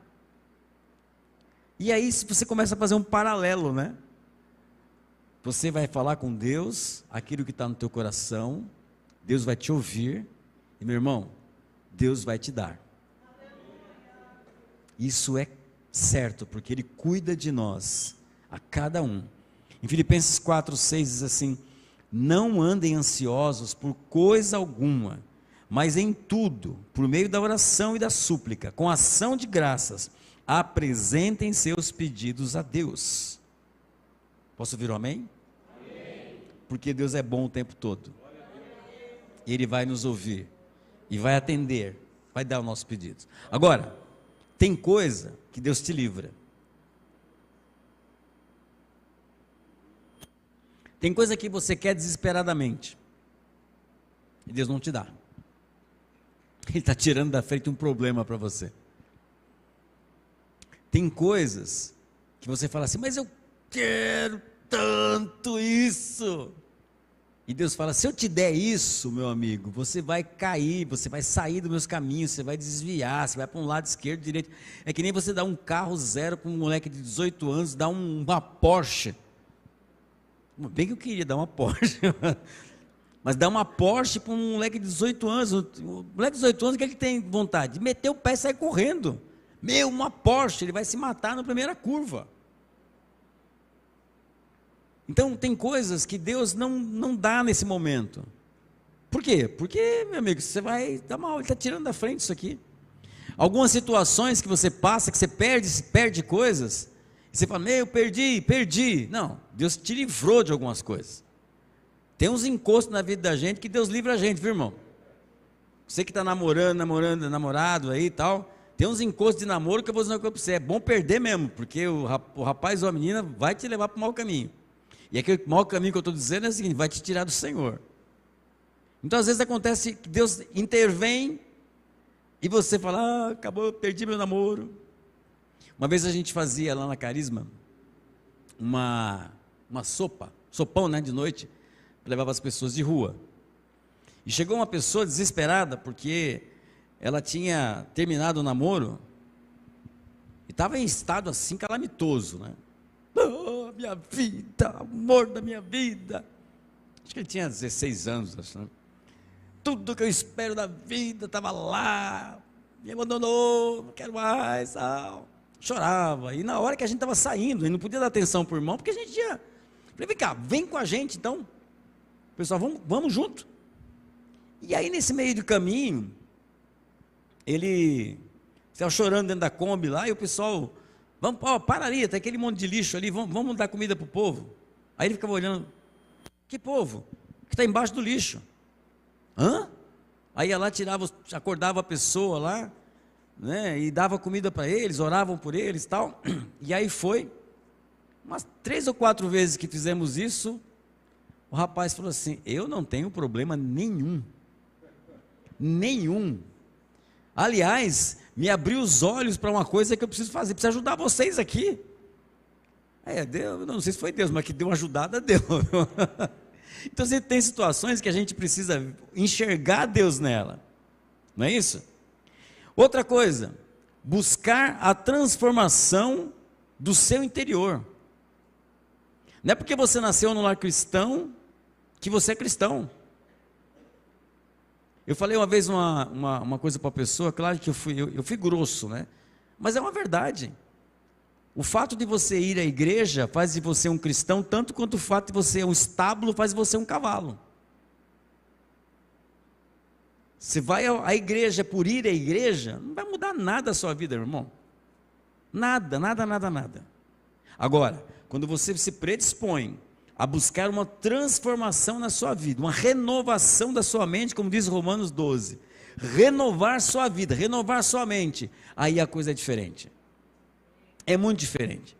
E aí você começa a fazer um paralelo, né? Você vai falar com Deus, aquilo que está no teu coração, Deus vai te ouvir, e meu irmão, Deus vai te dar. Isso é certo, porque Ele cuida de nós, a cada um. Em Filipenses 4:6 diz assim, não andem ansiosos por coisa alguma, mas em tudo, por meio da oração e da súplica, com ação de graças, apresentem seus pedidos a Deus. Posso ouvir um amém? Amém. Porque Deus é bom o tempo todo. Ele vai nos ouvir e vai atender, vai dar os nossos pedidos. Agora, tem coisa que Deus te livra. Tem coisa que você quer desesperadamente e Deus não te dá. Ele está tirando da frente um problema para você. Tem coisas que você fala assim, mas eu quero tanto isso. E Deus fala, se eu te der isso, meu amigo, você vai cair, você vai sair dos meus caminhos, você vai desviar, você vai para um lado esquerdo, direito. É que nem você dá um carro zero para um moleque de 18 anos, dá uma Porsche. Bem que eu queria dar uma Porsche, mas dá uma Porsche para um moleque de 18 anos. O moleque de 18 anos, o que ele tem vontade? De meter o pé e sair correndo. Uma Porsche, ele vai se matar na primeira curva. Então tem coisas que Deus não dá nesse momento. Por quê? Porque, meu amigo, você vai dar mal, ele está tirando da frente isso aqui. Algumas situações que você passa, que você perde coisas, e você fala, meu, perdi. Não, Deus te livrou de algumas coisas. Tem uns encostos na vida da gente que Deus livra a gente, viu, irmão? Você que está namorado aí e tal, tem uns encostos de namoro que eu vou dizer uma coisa para você, é bom perder mesmo, porque o rapaz ou a menina vai te levar para o mau caminho. E aquele mau caminho que eu estou dizendo é o seguinte, vai te tirar do Senhor. Então às vezes acontece que Deus intervém, e você fala, acabou, perdi meu namoro. Uma vez a gente fazia lá na Carisma, uma sopão, né, de noite, para levar para as pessoas de rua. E chegou uma pessoa desesperada, porque ela tinha terminado o namoro, e estava em estado assim calamitoso, né? Oh, minha vida, amor da minha vida. Acho que ele tinha 16 anos, acho, né? Tudo que eu espero da vida estava lá, me abandonou, não quero mais, tal. Chorava, e na hora que a gente estava saindo, e não podia dar atenção para o irmão, porque a gente ia, falei, vem cá, vem com a gente então, pessoal, vamos junto. E aí nesse meio do caminho, ele estava chorando dentro da Kombi lá, e o pessoal, vamos, para ali, tem aquele monte de lixo ali, vamos dar comida para o povo. Aí ele ficava olhando, que povo? Que está embaixo do lixo. Hã? Aí ia lá, acordava a pessoa lá, né, e dava comida para eles, oravam por eles e tal. E aí foi, umas 3 ou 4 vezes que fizemos isso, o rapaz falou assim, eu não tenho problema nenhum. Aliás, me abriu os olhos para uma coisa que eu preciso fazer, preciso ajudar vocês aqui. Deus, não sei se foi Deus, mas que deu uma ajudada, deu. Então você tem situações que a gente precisa enxergar Deus nela, não é isso? Outra coisa, buscar a transformação do seu interior. Não é porque você nasceu no lar cristão que você é cristão. Eu falei uma vez uma coisa para a pessoa, claro que eu fui grosso, né? Mas é uma verdade. O fato de você ir à igreja faz de você um cristão, tanto quanto o fato de você ser um estábulo faz de você um cavalo. Você vai à igreja por ir à igreja, não vai mudar nada a sua vida, irmão. Nada. Agora, quando você se predispõe a buscar uma transformação na sua vida, uma renovação da sua mente, como diz Romanos 12, renovar sua vida, renovar sua mente, aí a coisa é diferente. É muito diferente.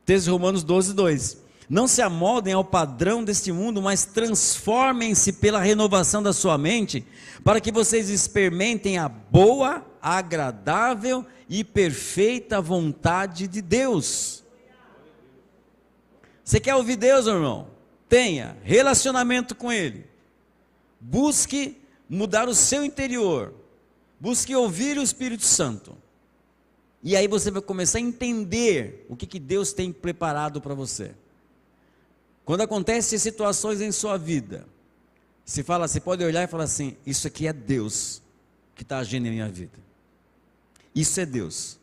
Texto de Romanos 12, 2. Não se amoldem ao padrão deste mundo, mas transformem-se pela renovação da sua mente, para que vocês experimentem a boa, agradável e perfeita vontade de Deus. Você quer ouvir Deus, irmão? Tenha relacionamento com Ele. Busque mudar o seu interior. Busque ouvir o Espírito Santo. E aí você vai começar a entender o que Deus tem preparado para você. Quando acontecem situações em sua vida, você pode olhar e falar assim, isso aqui é Deus que está agindo em minha vida. Isso é Deus.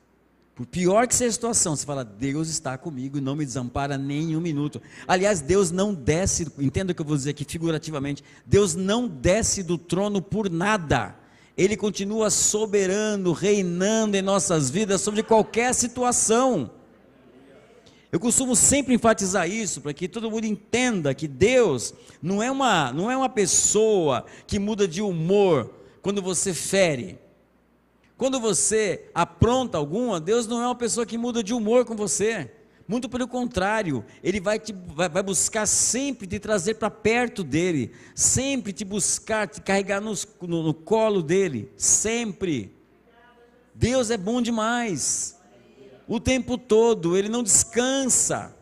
Por pior que seja a situação, você fala, Deus está comigo e não me desampara nem um minuto. Aliás, Deus não desce, entenda o que eu vou dizer aqui figurativamente, Deus não desce do trono por nada. Ele continua soberano, reinando em nossas vidas sobre qualquer situação. Eu costumo sempre enfatizar isso, para que todo mundo entenda que Deus não é uma pessoa que muda de humor quando você fere. Quando você apronta alguma, Deus não é uma pessoa que muda de humor com você. Muito pelo contrário, Ele vai buscar sempre te trazer para perto dEle, sempre te buscar, te carregar no colo dEle, sempre. Deus é bom demais, o tempo todo, Ele não descansa.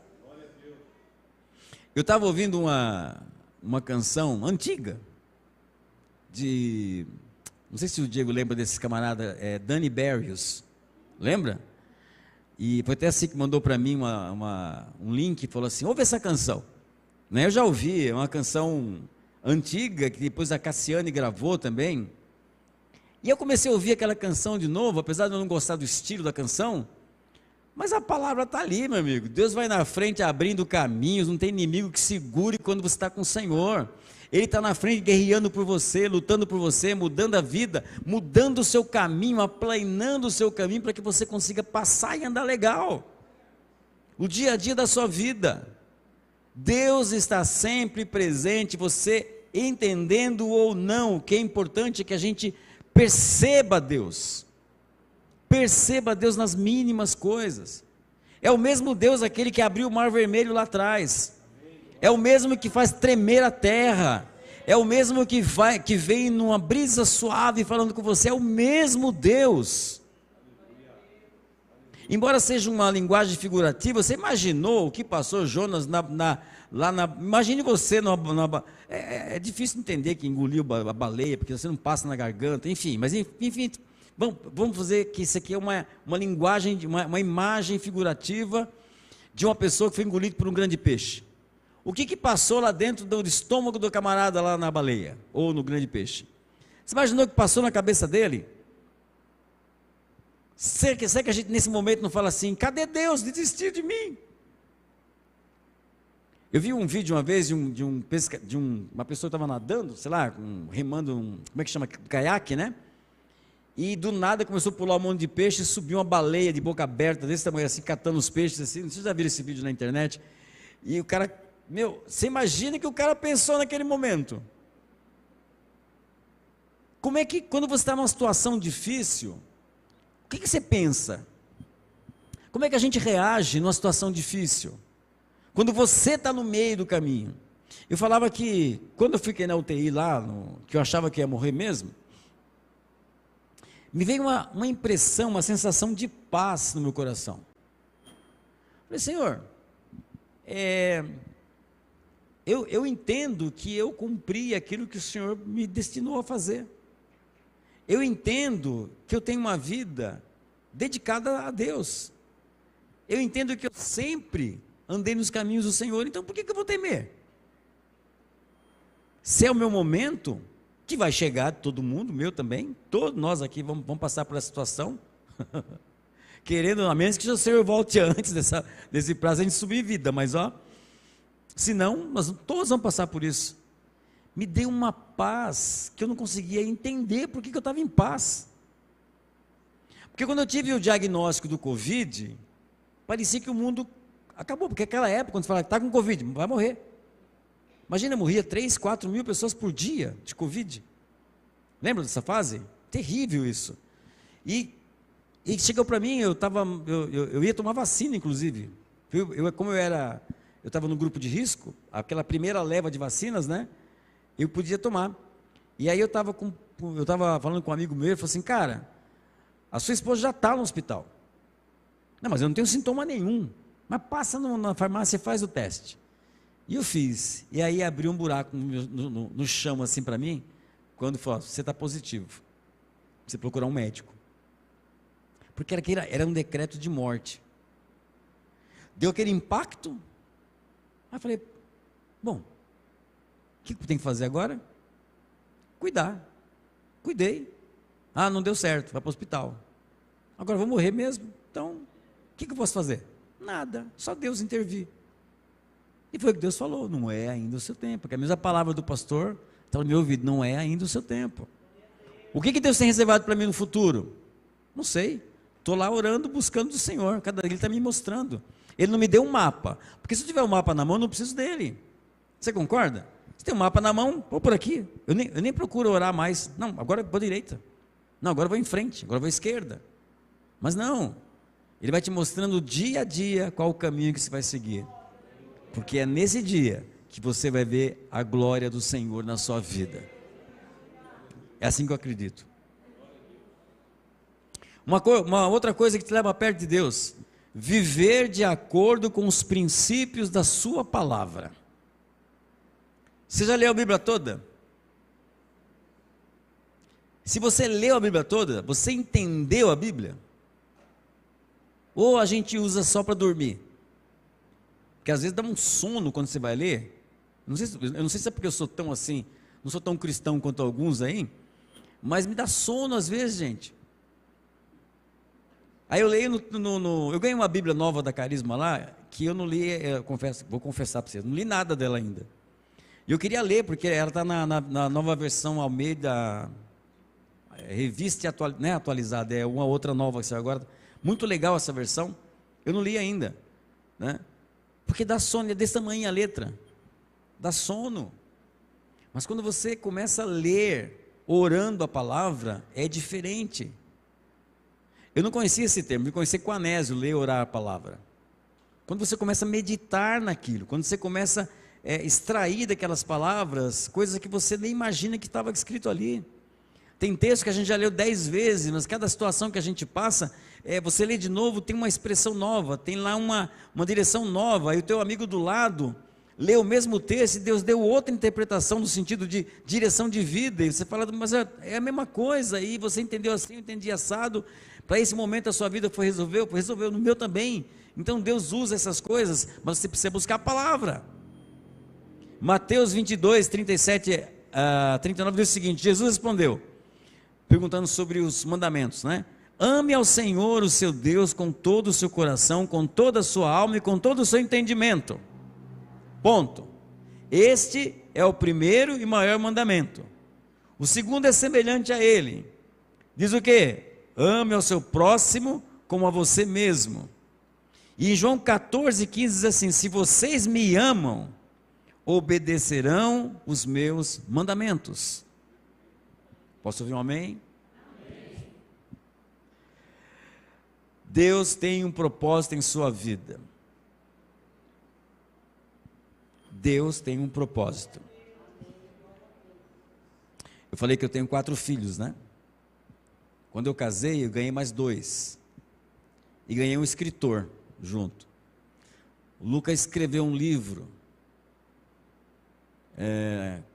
Eu estava ouvindo uma canção antiga, não sei se o Diego lembra desse camarada, Danny Barrios, lembra? E foi até assim que mandou para mim um link e falou assim, ouve essa canção, né? Eu já ouvi, é uma canção antiga, que depois a Cassiane gravou também, e eu comecei a ouvir aquela canção de novo, apesar de eu não gostar do estilo da canção, Mas a palavra está ali, meu amigo. Deus vai na frente abrindo caminhos, não tem inimigo que segure quando você está com o Senhor. Ele está na frente guerreando por você, lutando por você, mudando a vida, mudando o seu caminho, aplanando o seu caminho para que você consiga passar e andar legal. O dia a dia da sua vida. Deus está sempre presente, você entendendo ou não. O que é importante é que a gente perceba Deus. Perceba Deus nas mínimas coisas. É o mesmo Deus aquele que abriu o mar vermelho lá atrás. É o mesmo que faz tremer a terra. É o mesmo que vem numa brisa suave falando com você. É o mesmo Deus. Embora seja uma linguagem figurativa, você imaginou o que passou Jonas imagine você, é difícil entender que engoliu a baleia, porque você não passa na garganta, enfim, vamos fazer que isso aqui é uma linguagem, uma imagem figurativa de uma pessoa que foi engolida por um grande peixe. O que passou lá dentro do estômago do camarada lá na baleia, ou no grande peixe? Você imaginou o que passou na cabeça dele? Será que a gente nesse momento não fala assim, cadê Deus? Desistiu de mim. Eu vi um vídeo uma vez de uma pessoa que estava nadando, sei lá, remando, como é que chama? Caiaque, né? E do nada começou a pular um monte de peixe e subiu uma baleia de boca aberta, desse tamanho assim, catando os peixes assim. Não sei se vocês já viram esse vídeo na internet. E o cara, você imagina que o cara pensou naquele momento. Como é que, quando você está numa situação difícil, o que você pensa? Como é que a gente reage numa situação difícil? Quando você está no meio do caminho. Eu falava que, quando eu fiquei na UTI lá, que eu achava que ia morrer mesmo, me veio uma impressão, uma sensação de paz no meu coração. Falei, Senhor, eu entendo que eu cumpri aquilo que o Senhor me destinou a fazer. Eu entendo que eu tenho uma vida dedicada a Deus. Eu entendo que eu sempre andei nos caminhos do Senhor, então por que eu vou temer? Se é o meu momento, que vai chegar todo mundo, meu também, todos nós aqui vamos passar por essa situação, querendo, a menos que o Senhor volte antes desse prazo, a gente subir vida, mas senão, nós todos vamos passar por isso. Me deu uma paz, que eu não conseguia entender, por que eu estava em paz, porque quando eu tive o diagnóstico do Covid, parecia que o mundo acabou, porque naquela época, quando você fala, está com Covid, vai morrer. Imagina, morria 3, 4 mil pessoas por dia de Covid. Lembra dessa fase? Terrível isso. E chegou para mim, eu ia tomar vacina, inclusive. Como eu estava no grupo de risco, aquela primeira leva de vacinas, né? Eu podia tomar. E aí eu estava falando com um amigo meu, ele falou assim, cara, a sua esposa já está no hospital. Não, mas eu não tenho sintoma nenhum. Mas passa na farmácia e faz o teste. E eu fiz. E aí abriu um buraco no chão assim para mim, quando falou, você está positivo. Você procurar um médico. Porque era um decreto de morte. Deu aquele impacto. Aí eu falei, bom, o que tem que fazer agora? Cuidar. Cuidei. Ah, não deu certo, vai para o hospital. Agora eu vou morrer mesmo, então, o que eu posso fazer? Nada, só Deus intervir. E foi o que Deus falou, não é ainda o seu tempo, porque a mesma palavra do pastor está no meu ouvido, não é ainda o seu tempo. O que Deus tem reservado para mim no futuro? Não sei, estou lá orando, buscando do Senhor, cada dia Ele está me mostrando. Ele não me deu um mapa, porque se eu tiver um mapa na mão, eu não preciso dele. Você concorda? Se tem um mapa na mão, vou por aqui, eu nem procuro orar mais, não, agora eu vou à direita, não, agora eu vou em frente, agora eu vou à esquerda, mas não, Ele vai te mostrando dia a dia qual o caminho que você vai seguir, porque é nesse dia que você vai ver a glória do Senhor na sua vida. É assim que eu acredito. Uma outra coisa que te leva perto de Deus, viver de acordo com os princípios da sua palavra. Você já leu a Bíblia toda? Se você leu a Bíblia toda, você entendeu a Bíblia? Ou a gente usa só para dormir? Porque às vezes dá um sono quando você vai ler. Eu não sei se é porque eu sou tão assim, não sou tão cristão quanto alguns aí, mas me dá sono às vezes, gente. Aí eu leio eu ganhei uma Bíblia nova da Carisma lá, que eu não li, vou confessar para vocês, não li nada dela ainda. E eu queria ler, porque ela está na nova versão Almeida, revista não é atualizada, é uma outra nova que saiu agora. Muito legal essa versão, eu não li ainda, né? Porque dá sono, é desse tamanho a letra, dá sono. Mas quando você começa a ler, orando a palavra, é diferente. Eu não conhecia esse termo, eu conheci com Anésio, ler, orar a palavra. Quando você começa a meditar naquilo, quando você começa a extrair daquelas palavras, coisas que você nem imagina que estava escrito ali. Tem texto que a gente já leu 10 vezes, mas cada situação que a gente passa, você lê de novo, tem uma expressão nova, tem lá uma direção nova, aí o teu amigo do lado lê o mesmo texto e Deus deu outra interpretação no sentido de direção de vida, e você fala, mas é a mesma coisa, e você entendeu assim, eu entendi assado, para esse momento a sua vida resolveu no meu também. Então Deus usa essas coisas, mas você precisa buscar a palavra. Mateus 22, 37 a 39 diz o seguinte: Jesus respondeu, perguntando sobre os mandamentos, né? Ame ao Senhor o seu Deus com todo o seu coração, com toda a sua alma e com todo o seu entendimento. Ponto. Este é o primeiro e maior mandamento. O segundo é semelhante a ele. Diz o quê? Ame ao seu próximo como a você mesmo. E em João 14, 15 diz assim: se vocês me amam, obedecerão os meus mandamentos. Posso ouvir um amém? Amém. Deus tem um propósito em sua vida. Deus tem um propósito. Eu falei que eu tenho 4 filhos, né? Quando eu casei, eu ganhei mais 2. E ganhei um escritor junto. O Lucas escreveu um livro.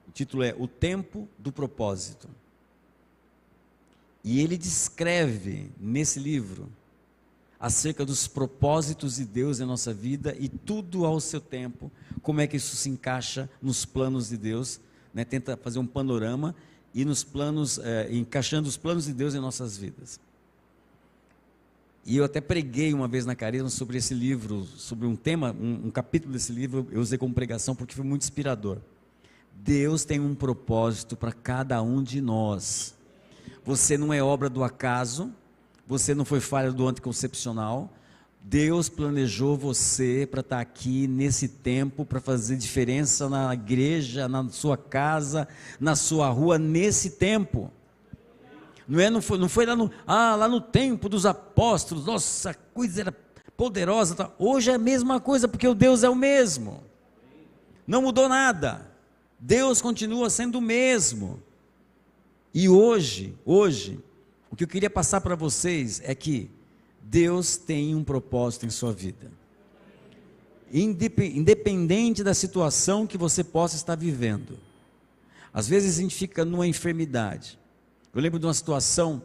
O título é O Tempo do Propósito. E ele descreve nesse livro acerca dos propósitos de Deus em nossa vida e tudo ao seu tempo, como é que isso se encaixa nos planos de Deus, né? Tenta fazer um panorama e nos planos, encaixando os planos de Deus em nossas vidas. E eu até preguei uma vez na Carisma sobre esse livro, sobre um tema, um capítulo desse livro, eu usei como pregação porque foi muito inspirador. Deus tem um propósito para cada um de nós. Você não é obra do acaso, você não foi falha do anticoncepcional. Deus planejou você para estar aqui nesse tempo, para fazer diferença na igreja, na sua casa, na sua rua, nesse tempo. Não foi lá no tempo dos apóstolos, nossa, a coisa era poderosa. Tá? Hoje é a mesma coisa, porque o Deus é o mesmo. Não mudou nada. Deus continua sendo o mesmo. E hoje, o que eu queria passar para vocês é que Deus tem um propósito em sua vida. Independente da situação que você possa estar vivendo. Às vezes a gente fica numa enfermidade. Eu lembro de uma situação,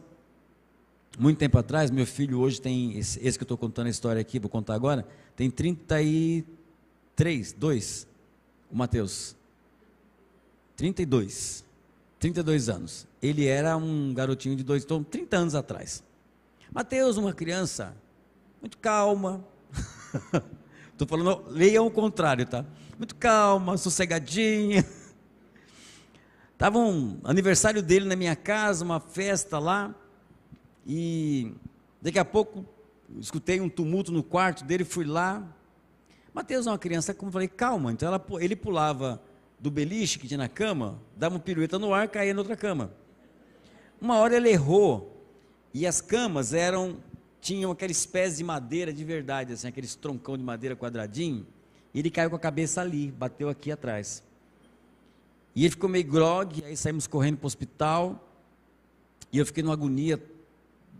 muito tempo atrás, meu filho hoje tem, esse que eu estou contando a história aqui, vou contar agora, tem 32, o Mateus. 32 anos. Ele era um garotinho de 30 anos atrás. Mateus, uma criança muito calma. Estou falando, leia ao contrário, tá? Muito calma, sossegadinha. Estava um aniversário dele na minha casa, uma festa lá, e daqui a pouco escutei um tumulto no quarto dele, fui lá. Mateus é uma criança, como eu falei, calma. Então ele pulava do beliche que tinha na cama, dava uma pirueta no ar, caía na outra cama. Uma hora ele errou, e as camas tinham aqueles pés de madeira de verdade, assim, aqueles troncão de madeira quadradinho, e ele caiu com a cabeça ali, bateu aqui atrás. E ele ficou meio grogue, aí saímos correndo para o hospital, e eu fiquei numa agonia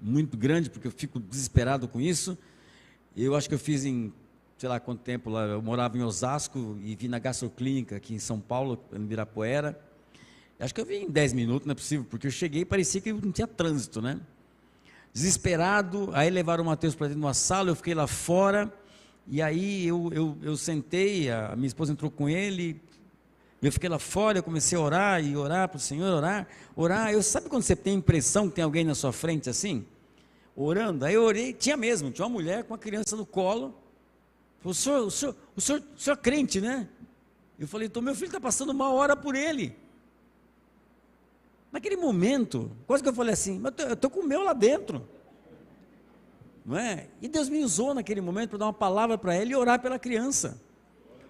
muito grande, porque eu fico desesperado com isso. Eu acho que eu fiz em, sei lá quanto tempo lá, eu morava em Osasco, e vim na gastroclínica aqui em São Paulo, em Ibirapuera. Acho que eu vim em 10 minutos, não é possível, porque eu cheguei e parecia que não tinha trânsito, né? Desesperado, aí levaram o Mateus para dentro de uma sala, eu fiquei lá fora, e aí eu sentei, a minha esposa entrou com ele, eu fiquei lá fora, eu comecei a orar para o Senhor, orar. Sabe quando você tem a impressão que tem alguém na sua frente assim? orando. Aí eu orei, tinha uma mulher com uma criança no colo. Falou, o senhor é crente, né? Eu falei, então meu filho está passando mal, ora por ele. Naquele momento, quase que eu falei assim, mas eu estou com o meu lá dentro. Não é? E Deus me usou naquele momento para dar uma palavra para ela e orar pela criança.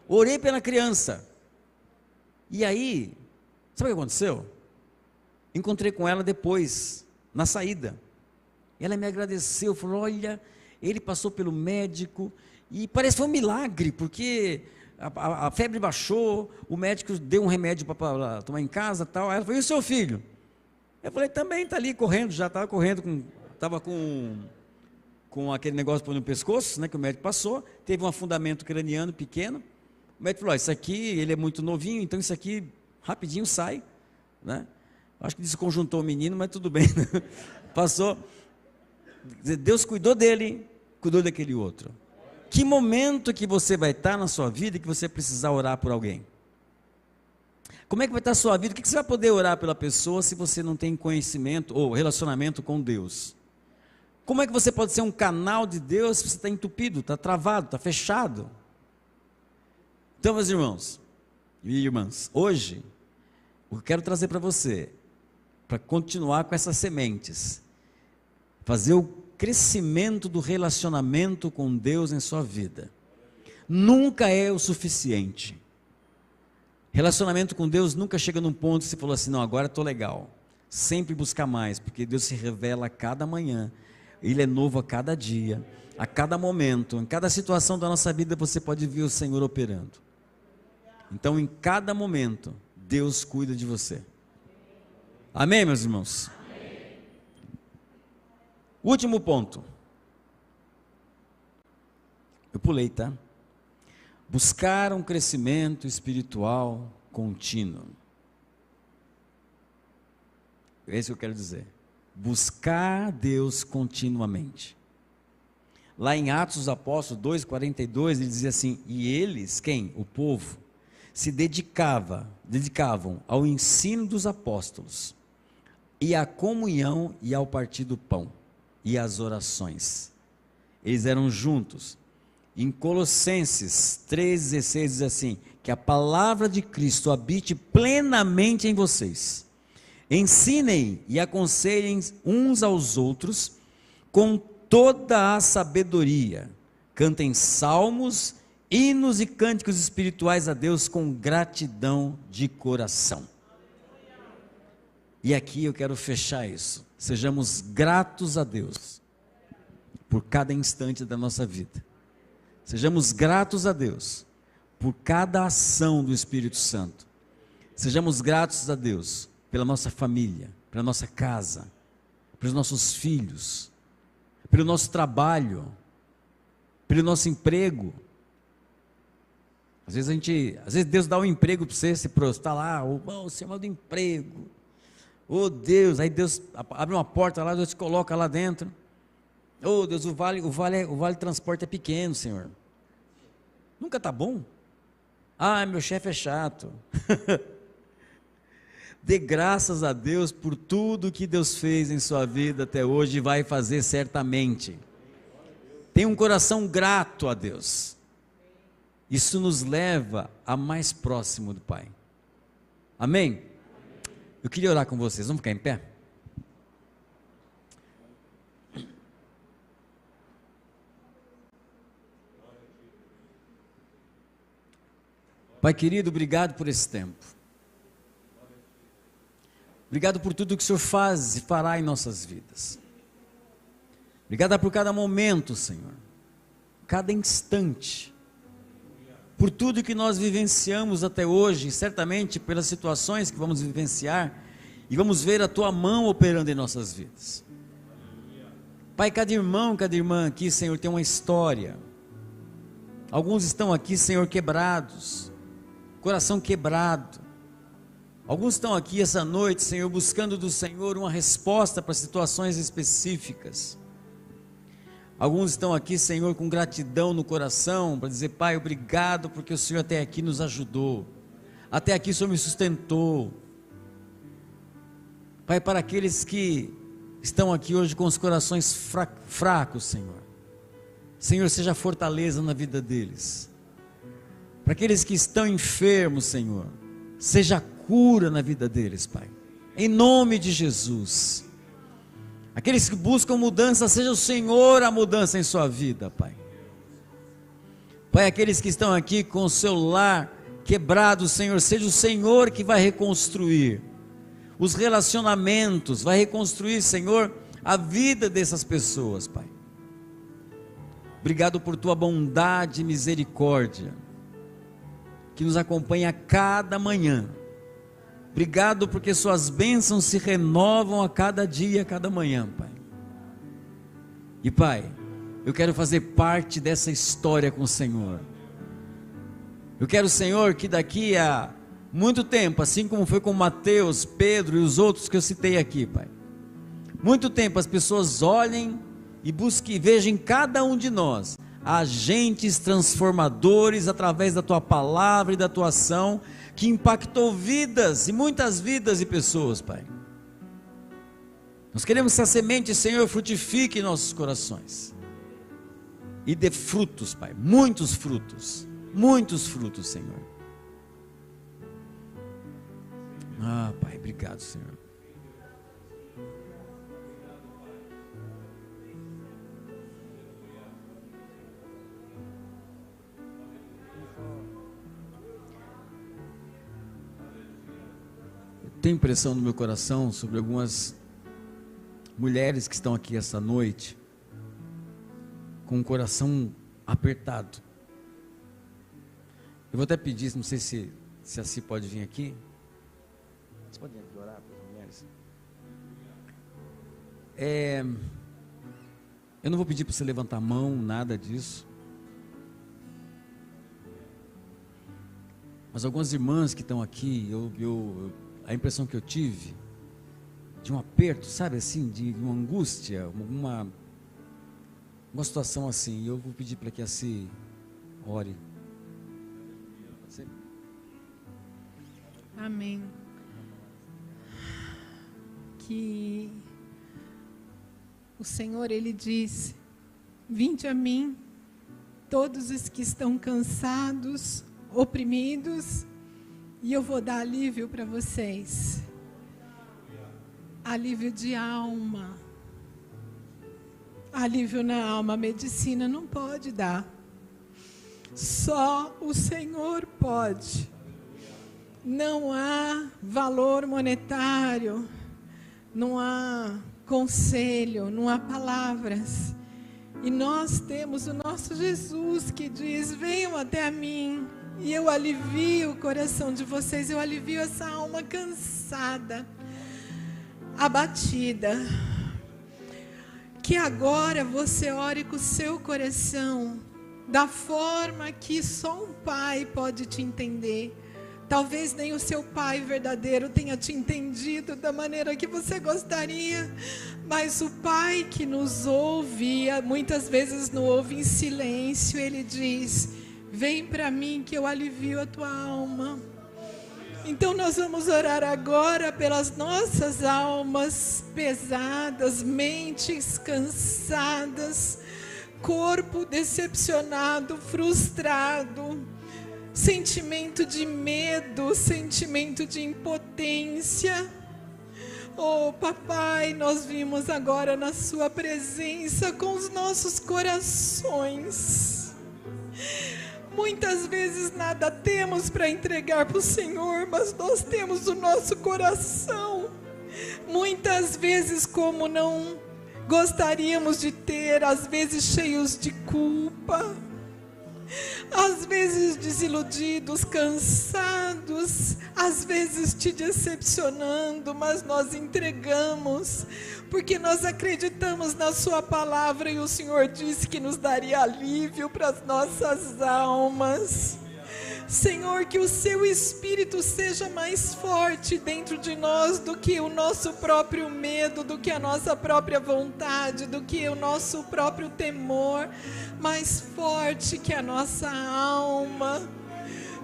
Orei pela criança. E aí, sabe o que aconteceu? Encontrei com ela depois, na saída. Ela me agradeceu, falou, olha, ele passou pelo médico, e parece que foi um milagre, porque a febre baixou, o médico deu um remédio para tomar em casa, tal. Aí ela falou, e o seu filho? Eu falei, também está ali correndo, já estava correndo, estava com aquele negócio no pescoço, né, que o médico passou, teve um afundamento craniano pequeno. O médico falou, isso aqui, ele é muito novinho, então isso aqui rapidinho sai, né? Acho que desconjuntou o menino, mas tudo bem, né? Passou. Deus cuidou dele, cuidou daquele outro. Que momento que você vai estar na sua vida que você precisar orar por alguém? Como é que vai estar a sua vida? O que você vai poder orar pela pessoa se você não tem conhecimento ou relacionamento com Deus? Como é que você pode ser um canal de Deus se você está entupido, está travado, está fechado? Então, meus irmãos e irmãs, hoje, o que eu quero trazer para você, para continuar com essas sementes, fazer o crescimento do relacionamento com Deus em sua vida, nunca é o suficiente. Relacionamento com Deus nunca chega num ponto que você falou assim, não, agora estou legal. Sempre buscar mais, porque Deus se revela a cada manhã, Ele é novo a cada dia, a cada momento, em cada situação da nossa vida você pode ver o Senhor operando. Então em cada momento, Deus cuida de você. Amém, meus irmãos? Amém. Último ponto. Eu pulei, tá? Buscar um crescimento espiritual contínuo. É isso que eu quero dizer. Buscar Deus continuamente. Lá em Atos dos Apóstolos 2:42, ele dizia assim, e eles, quem? O povo, se dedicavam ao ensino dos apóstolos, e à comunhão e ao partir do pão, e às orações. Eles eram juntos. Em Colossenses 3,16 diz assim, que a palavra de Cristo habite plenamente em vocês. Ensinem e aconselhem uns aos outros com toda a sabedoria. Cantem salmos, hinos e cânticos espirituais a Deus com gratidão de coração. E aqui eu quero fechar isso. Sejamos gratos a Deus por cada instante da nossa vida. Sejamos gratos a Deus por cada ação do Espírito Santo. Sejamos gratos a Deus pela nossa família, pela nossa casa, pelos nossos filhos, pelo nosso trabalho, pelo nosso emprego. Às vezes Deus dá um emprego para você, está lá, o Senhor manda um emprego. Oh Deus, aí Deus abre uma porta lá, Deus te coloca lá dentro. Oh Deus, o vale de transporte é pequeno, Senhor. Nunca está bom? Ah, meu chefe é chato. Dê graças a Deus por tudo que Deus fez em sua vida até hoje e vai fazer certamente. Tenha um coração grato a Deus. Isso nos leva a mais próximo do Pai. Amém? Eu queria orar com vocês, vamos ficar em pé? Pai querido, obrigado por esse tempo. Obrigado por tudo que o Senhor faz e fará em nossas vidas. Obrigado por cada momento, Senhor. Cada instante. Por tudo que nós vivenciamos até hoje, certamente pelas situações que vamos vivenciar, e vamos ver a Tua mão operando em nossas vidas. Pai, cada irmão, cada irmã aqui, Senhor, tem uma história. Alguns estão aqui, Senhor, quebrados, coração quebrado. Alguns estão aqui essa noite, Senhor, buscando do Senhor uma resposta para situações específicas. Alguns estão aqui, Senhor, com gratidão no coração, para dizer, Pai, obrigado, porque o Senhor até aqui nos ajudou, até aqui o Senhor me sustentou. Pai, para aqueles que estão aqui hoje com os corações fracos, Senhor. Senhor, seja fortaleza na vida deles. Para aqueles que estão enfermos, Senhor, seja cura na vida deles, Pai. Em nome de Jesus. Aqueles que buscam mudança, seja o Senhor a mudança em sua vida, Pai. Pai, aqueles que estão aqui com o seu lar quebrado, Senhor, seja o Senhor que vai reconstruir os relacionamentos, vai reconstruir, Senhor, a vida dessas pessoas, Pai. Obrigado por tua bondade e misericórdia, que nos acompanha a cada manhã. Obrigado porque suas bênçãos se renovam a cada dia, a cada manhã, Pai. E Pai, eu quero fazer parte dessa história com o Senhor. Eu quero, Senhor, que daqui a muito tempo, assim como foi com Mateus, Pedro e os outros que eu citei aqui, Pai, muito tempo as pessoas olhem e busquem e vejam em cada um de nós agentes transformadores através da tua palavra e da tua ação, que impactou vidas, e muitas vidas e pessoas, Pai. Nós queremos que a semente, Senhor, frutifique em nossos corações e dê frutos, Pai, muitos frutos, Senhor. Ah, Pai, obrigado, Senhor. Eu tenho impressão no meu coração sobre algumas mulheres que estão aqui essa noite com o coração apertado. Eu vou até pedir, não sei se a Si pode vir aqui. Você pode orar para as mulheres? Eu não vou pedir para você levantar a mão, nada disso. Mas algumas irmãs que estão aqui, a impressão que eu tive de um aperto, sabe assim, de uma angústia, uma situação assim. Eu vou pedir para que a Si ore. Amém. Que o Senhor, Ele diz: vinde a mim, todos os que estão cansados, oprimidos, e eu vou dar alívio para vocês. Alívio de alma. Alívio na alma, a medicina não pode dar. Só o Senhor pode. Não há valor monetário, não há conselho, não há palavras. E nós temos o nosso Jesus que diz: venham até a mim e eu alivio o coração de vocês, eu alivio essa alma cansada, abatida. Que agora você ore com o seu coração da forma que só um pai pode te entender. Talvez nem o seu pai verdadeiro tenha te entendido da maneira que você gostaria, mas o pai que nos ouve, muitas vezes nos ouve em silêncio, ele diz: vem para mim que eu alivio a tua alma. Então nós vamos orar agora pelas nossas almas pesadas, mentes cansadas, corpo decepcionado, frustrado, sentimento de medo, sentimento de impotência. Oh, papai, nós vimos agora na sua presença com os nossos corações. Muitas vezes nada temos para entregar para o Senhor, mas nós temos o nosso coração. Muitas vezes como não gostaríamos de ter, às vezes cheios de culpa, às vezes desiludidos, cansados, às vezes te decepcionando, mas nós entregamos, porque nós acreditamos na sua palavra e o Senhor disse que nos daria alívio para as nossas almas. Senhor, que o seu Espírito seja mais forte dentro de nós do que o nosso próprio medo, do que a nossa própria vontade, do que o nosso próprio temor, mais forte que a nossa alma.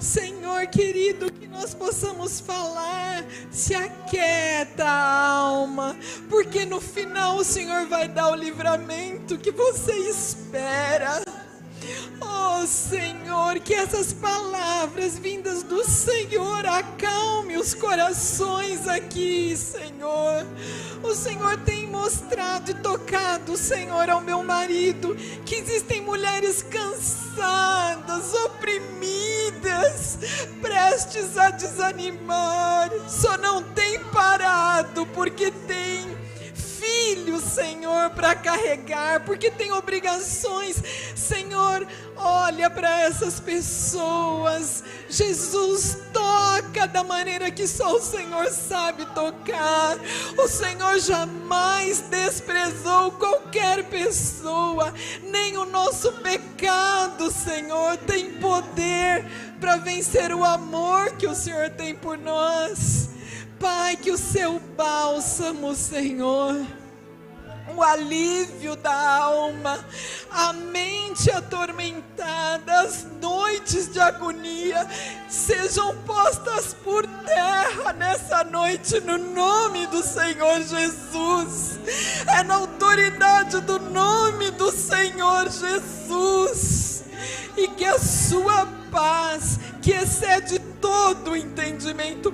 Senhor querido, que nós possamos falar: se aquieta a alma, porque no final o Senhor vai dar o livramento que você espera. Oh Senhor, que essas palavras vindas do Senhor acalme os corações aqui, Senhor. O Senhor tem mostrado e tocado, Senhor, ao meu marido, que existem mulheres cansadas, oprimidas, prestes a desanimar, só não tem parado porque tem filhos, Senhor, para carregar, porque tem obrigações. Senhor, olha para essas pessoas. Jesus, toca da maneira que só o Senhor sabe tocar. O Senhor jamais desprezou qualquer pessoa, nem o nosso pecado, Senhor, tem poder para vencer o amor que o Senhor tem por nós. Pai, que o seu bálsamo, Senhor, o alívio da alma, a mente atormentada, as noites de agonia, sejam postas por terra nessa noite, no nome do Senhor Jesus. É na autoridade do nome do Senhor Jesus. E que a sua paz, que excede todo entendimento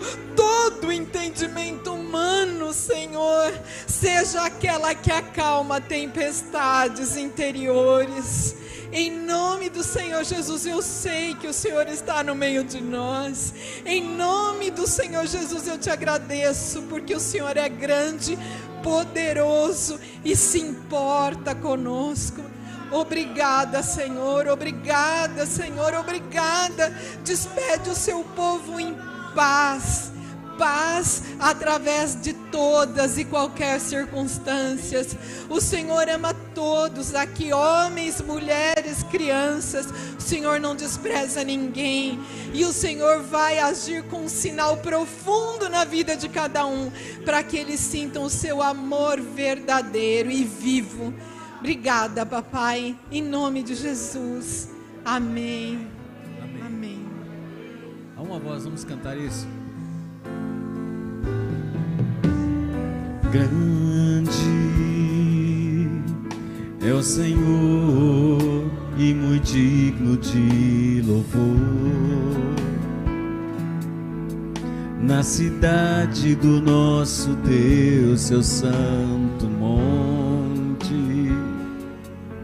humano, Senhor, seja aquela que acalma tempestades interiores. Em nome do Senhor Jesus, eu sei que o Senhor está no meio de nós. Em nome do Senhor Jesus, eu te agradeço, porque o Senhor é grande, poderoso e se importa conosco. Obrigada, Senhor, obrigada, Senhor, obrigada. Despede o seu povo em paz, paz através de todas e qualquer circunstâncias. O Senhor ama todos aqui, homens, mulheres, crianças. O Senhor não despreza ninguém, e o Senhor vai agir com um sinal profundo na vida de cada um, para que eles sintam o seu amor verdadeiro e vivo. Obrigada, papai, em nome de Jesus. Amém. Amém. Amém. A uma voz, vamos cantar isso. Grande é o Senhor e muito digno de louvor. Na cidade do nosso Deus, seu santo monte.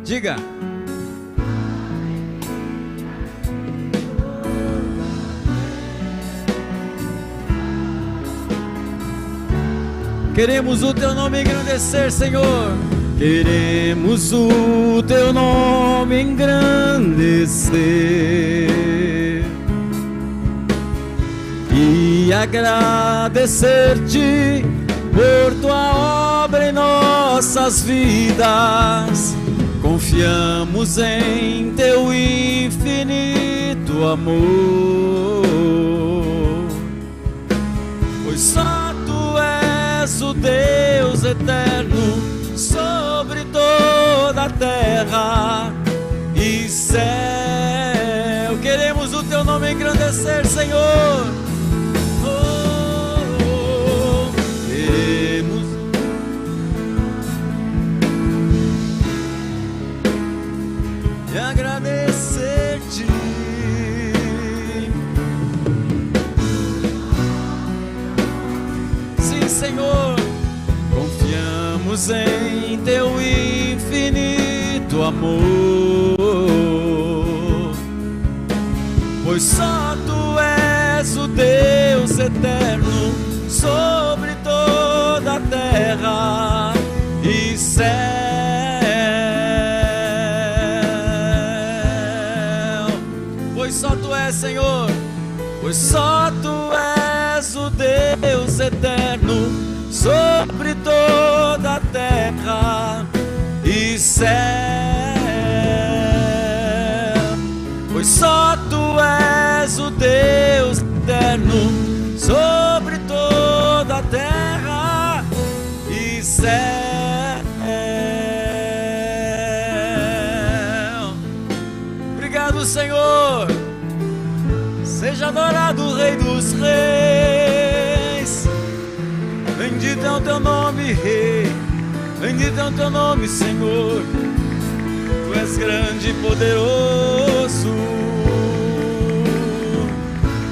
Diga. Queremos o teu nome engrandecer, Senhor. Queremos o teu nome engrandecer e agradecer-te por tua obra em nossas vidas. Confiamos em teu infinito amor, pois só tu és o Deus eterno sobre toda a terra e céu. Queremos o teu nome engrandecer, Senhor. Queremos e agradecer-te. Sim, Senhor, confiamos em teu infinito amor, pois só tu és o Deus eterno sobre toda a terra e céu, pois só tu és, Senhor, pois só tu és o Deus eterno sobre toda a terra e céu, pois só tu és o Deus eterno sobre toda a terra e céu. Obrigado, Senhor. Seja adorado o Rei dos Reis. Bendito é o teu nome, Rei. Bendito é o teu nome, Senhor. Tu és grande e poderoso.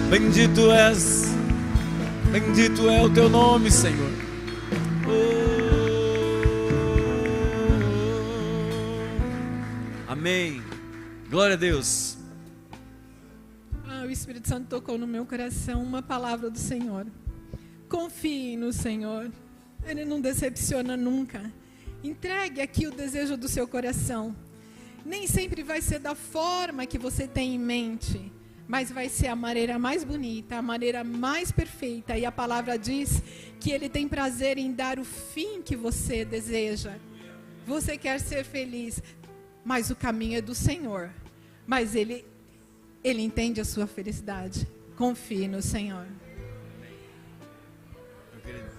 Bendito és, bendito é o teu nome, Senhor. Amém. Glória a Deus. O Espírito Santo tocou no meu coração uma palavra do Senhor. Confie no Senhor. Ele não decepciona nunca. Entregue aqui o desejo do seu coração. Nem sempre vai ser da forma que você tem em mente, mas vai ser a maneira mais bonita, a maneira mais perfeita. E a palavra diz que Ele tem prazer em dar o fim que você deseja. Você quer ser feliz, mas o caminho é do Senhor. Mas Ele entende a sua felicidade. Confie no Senhor. Eu queria...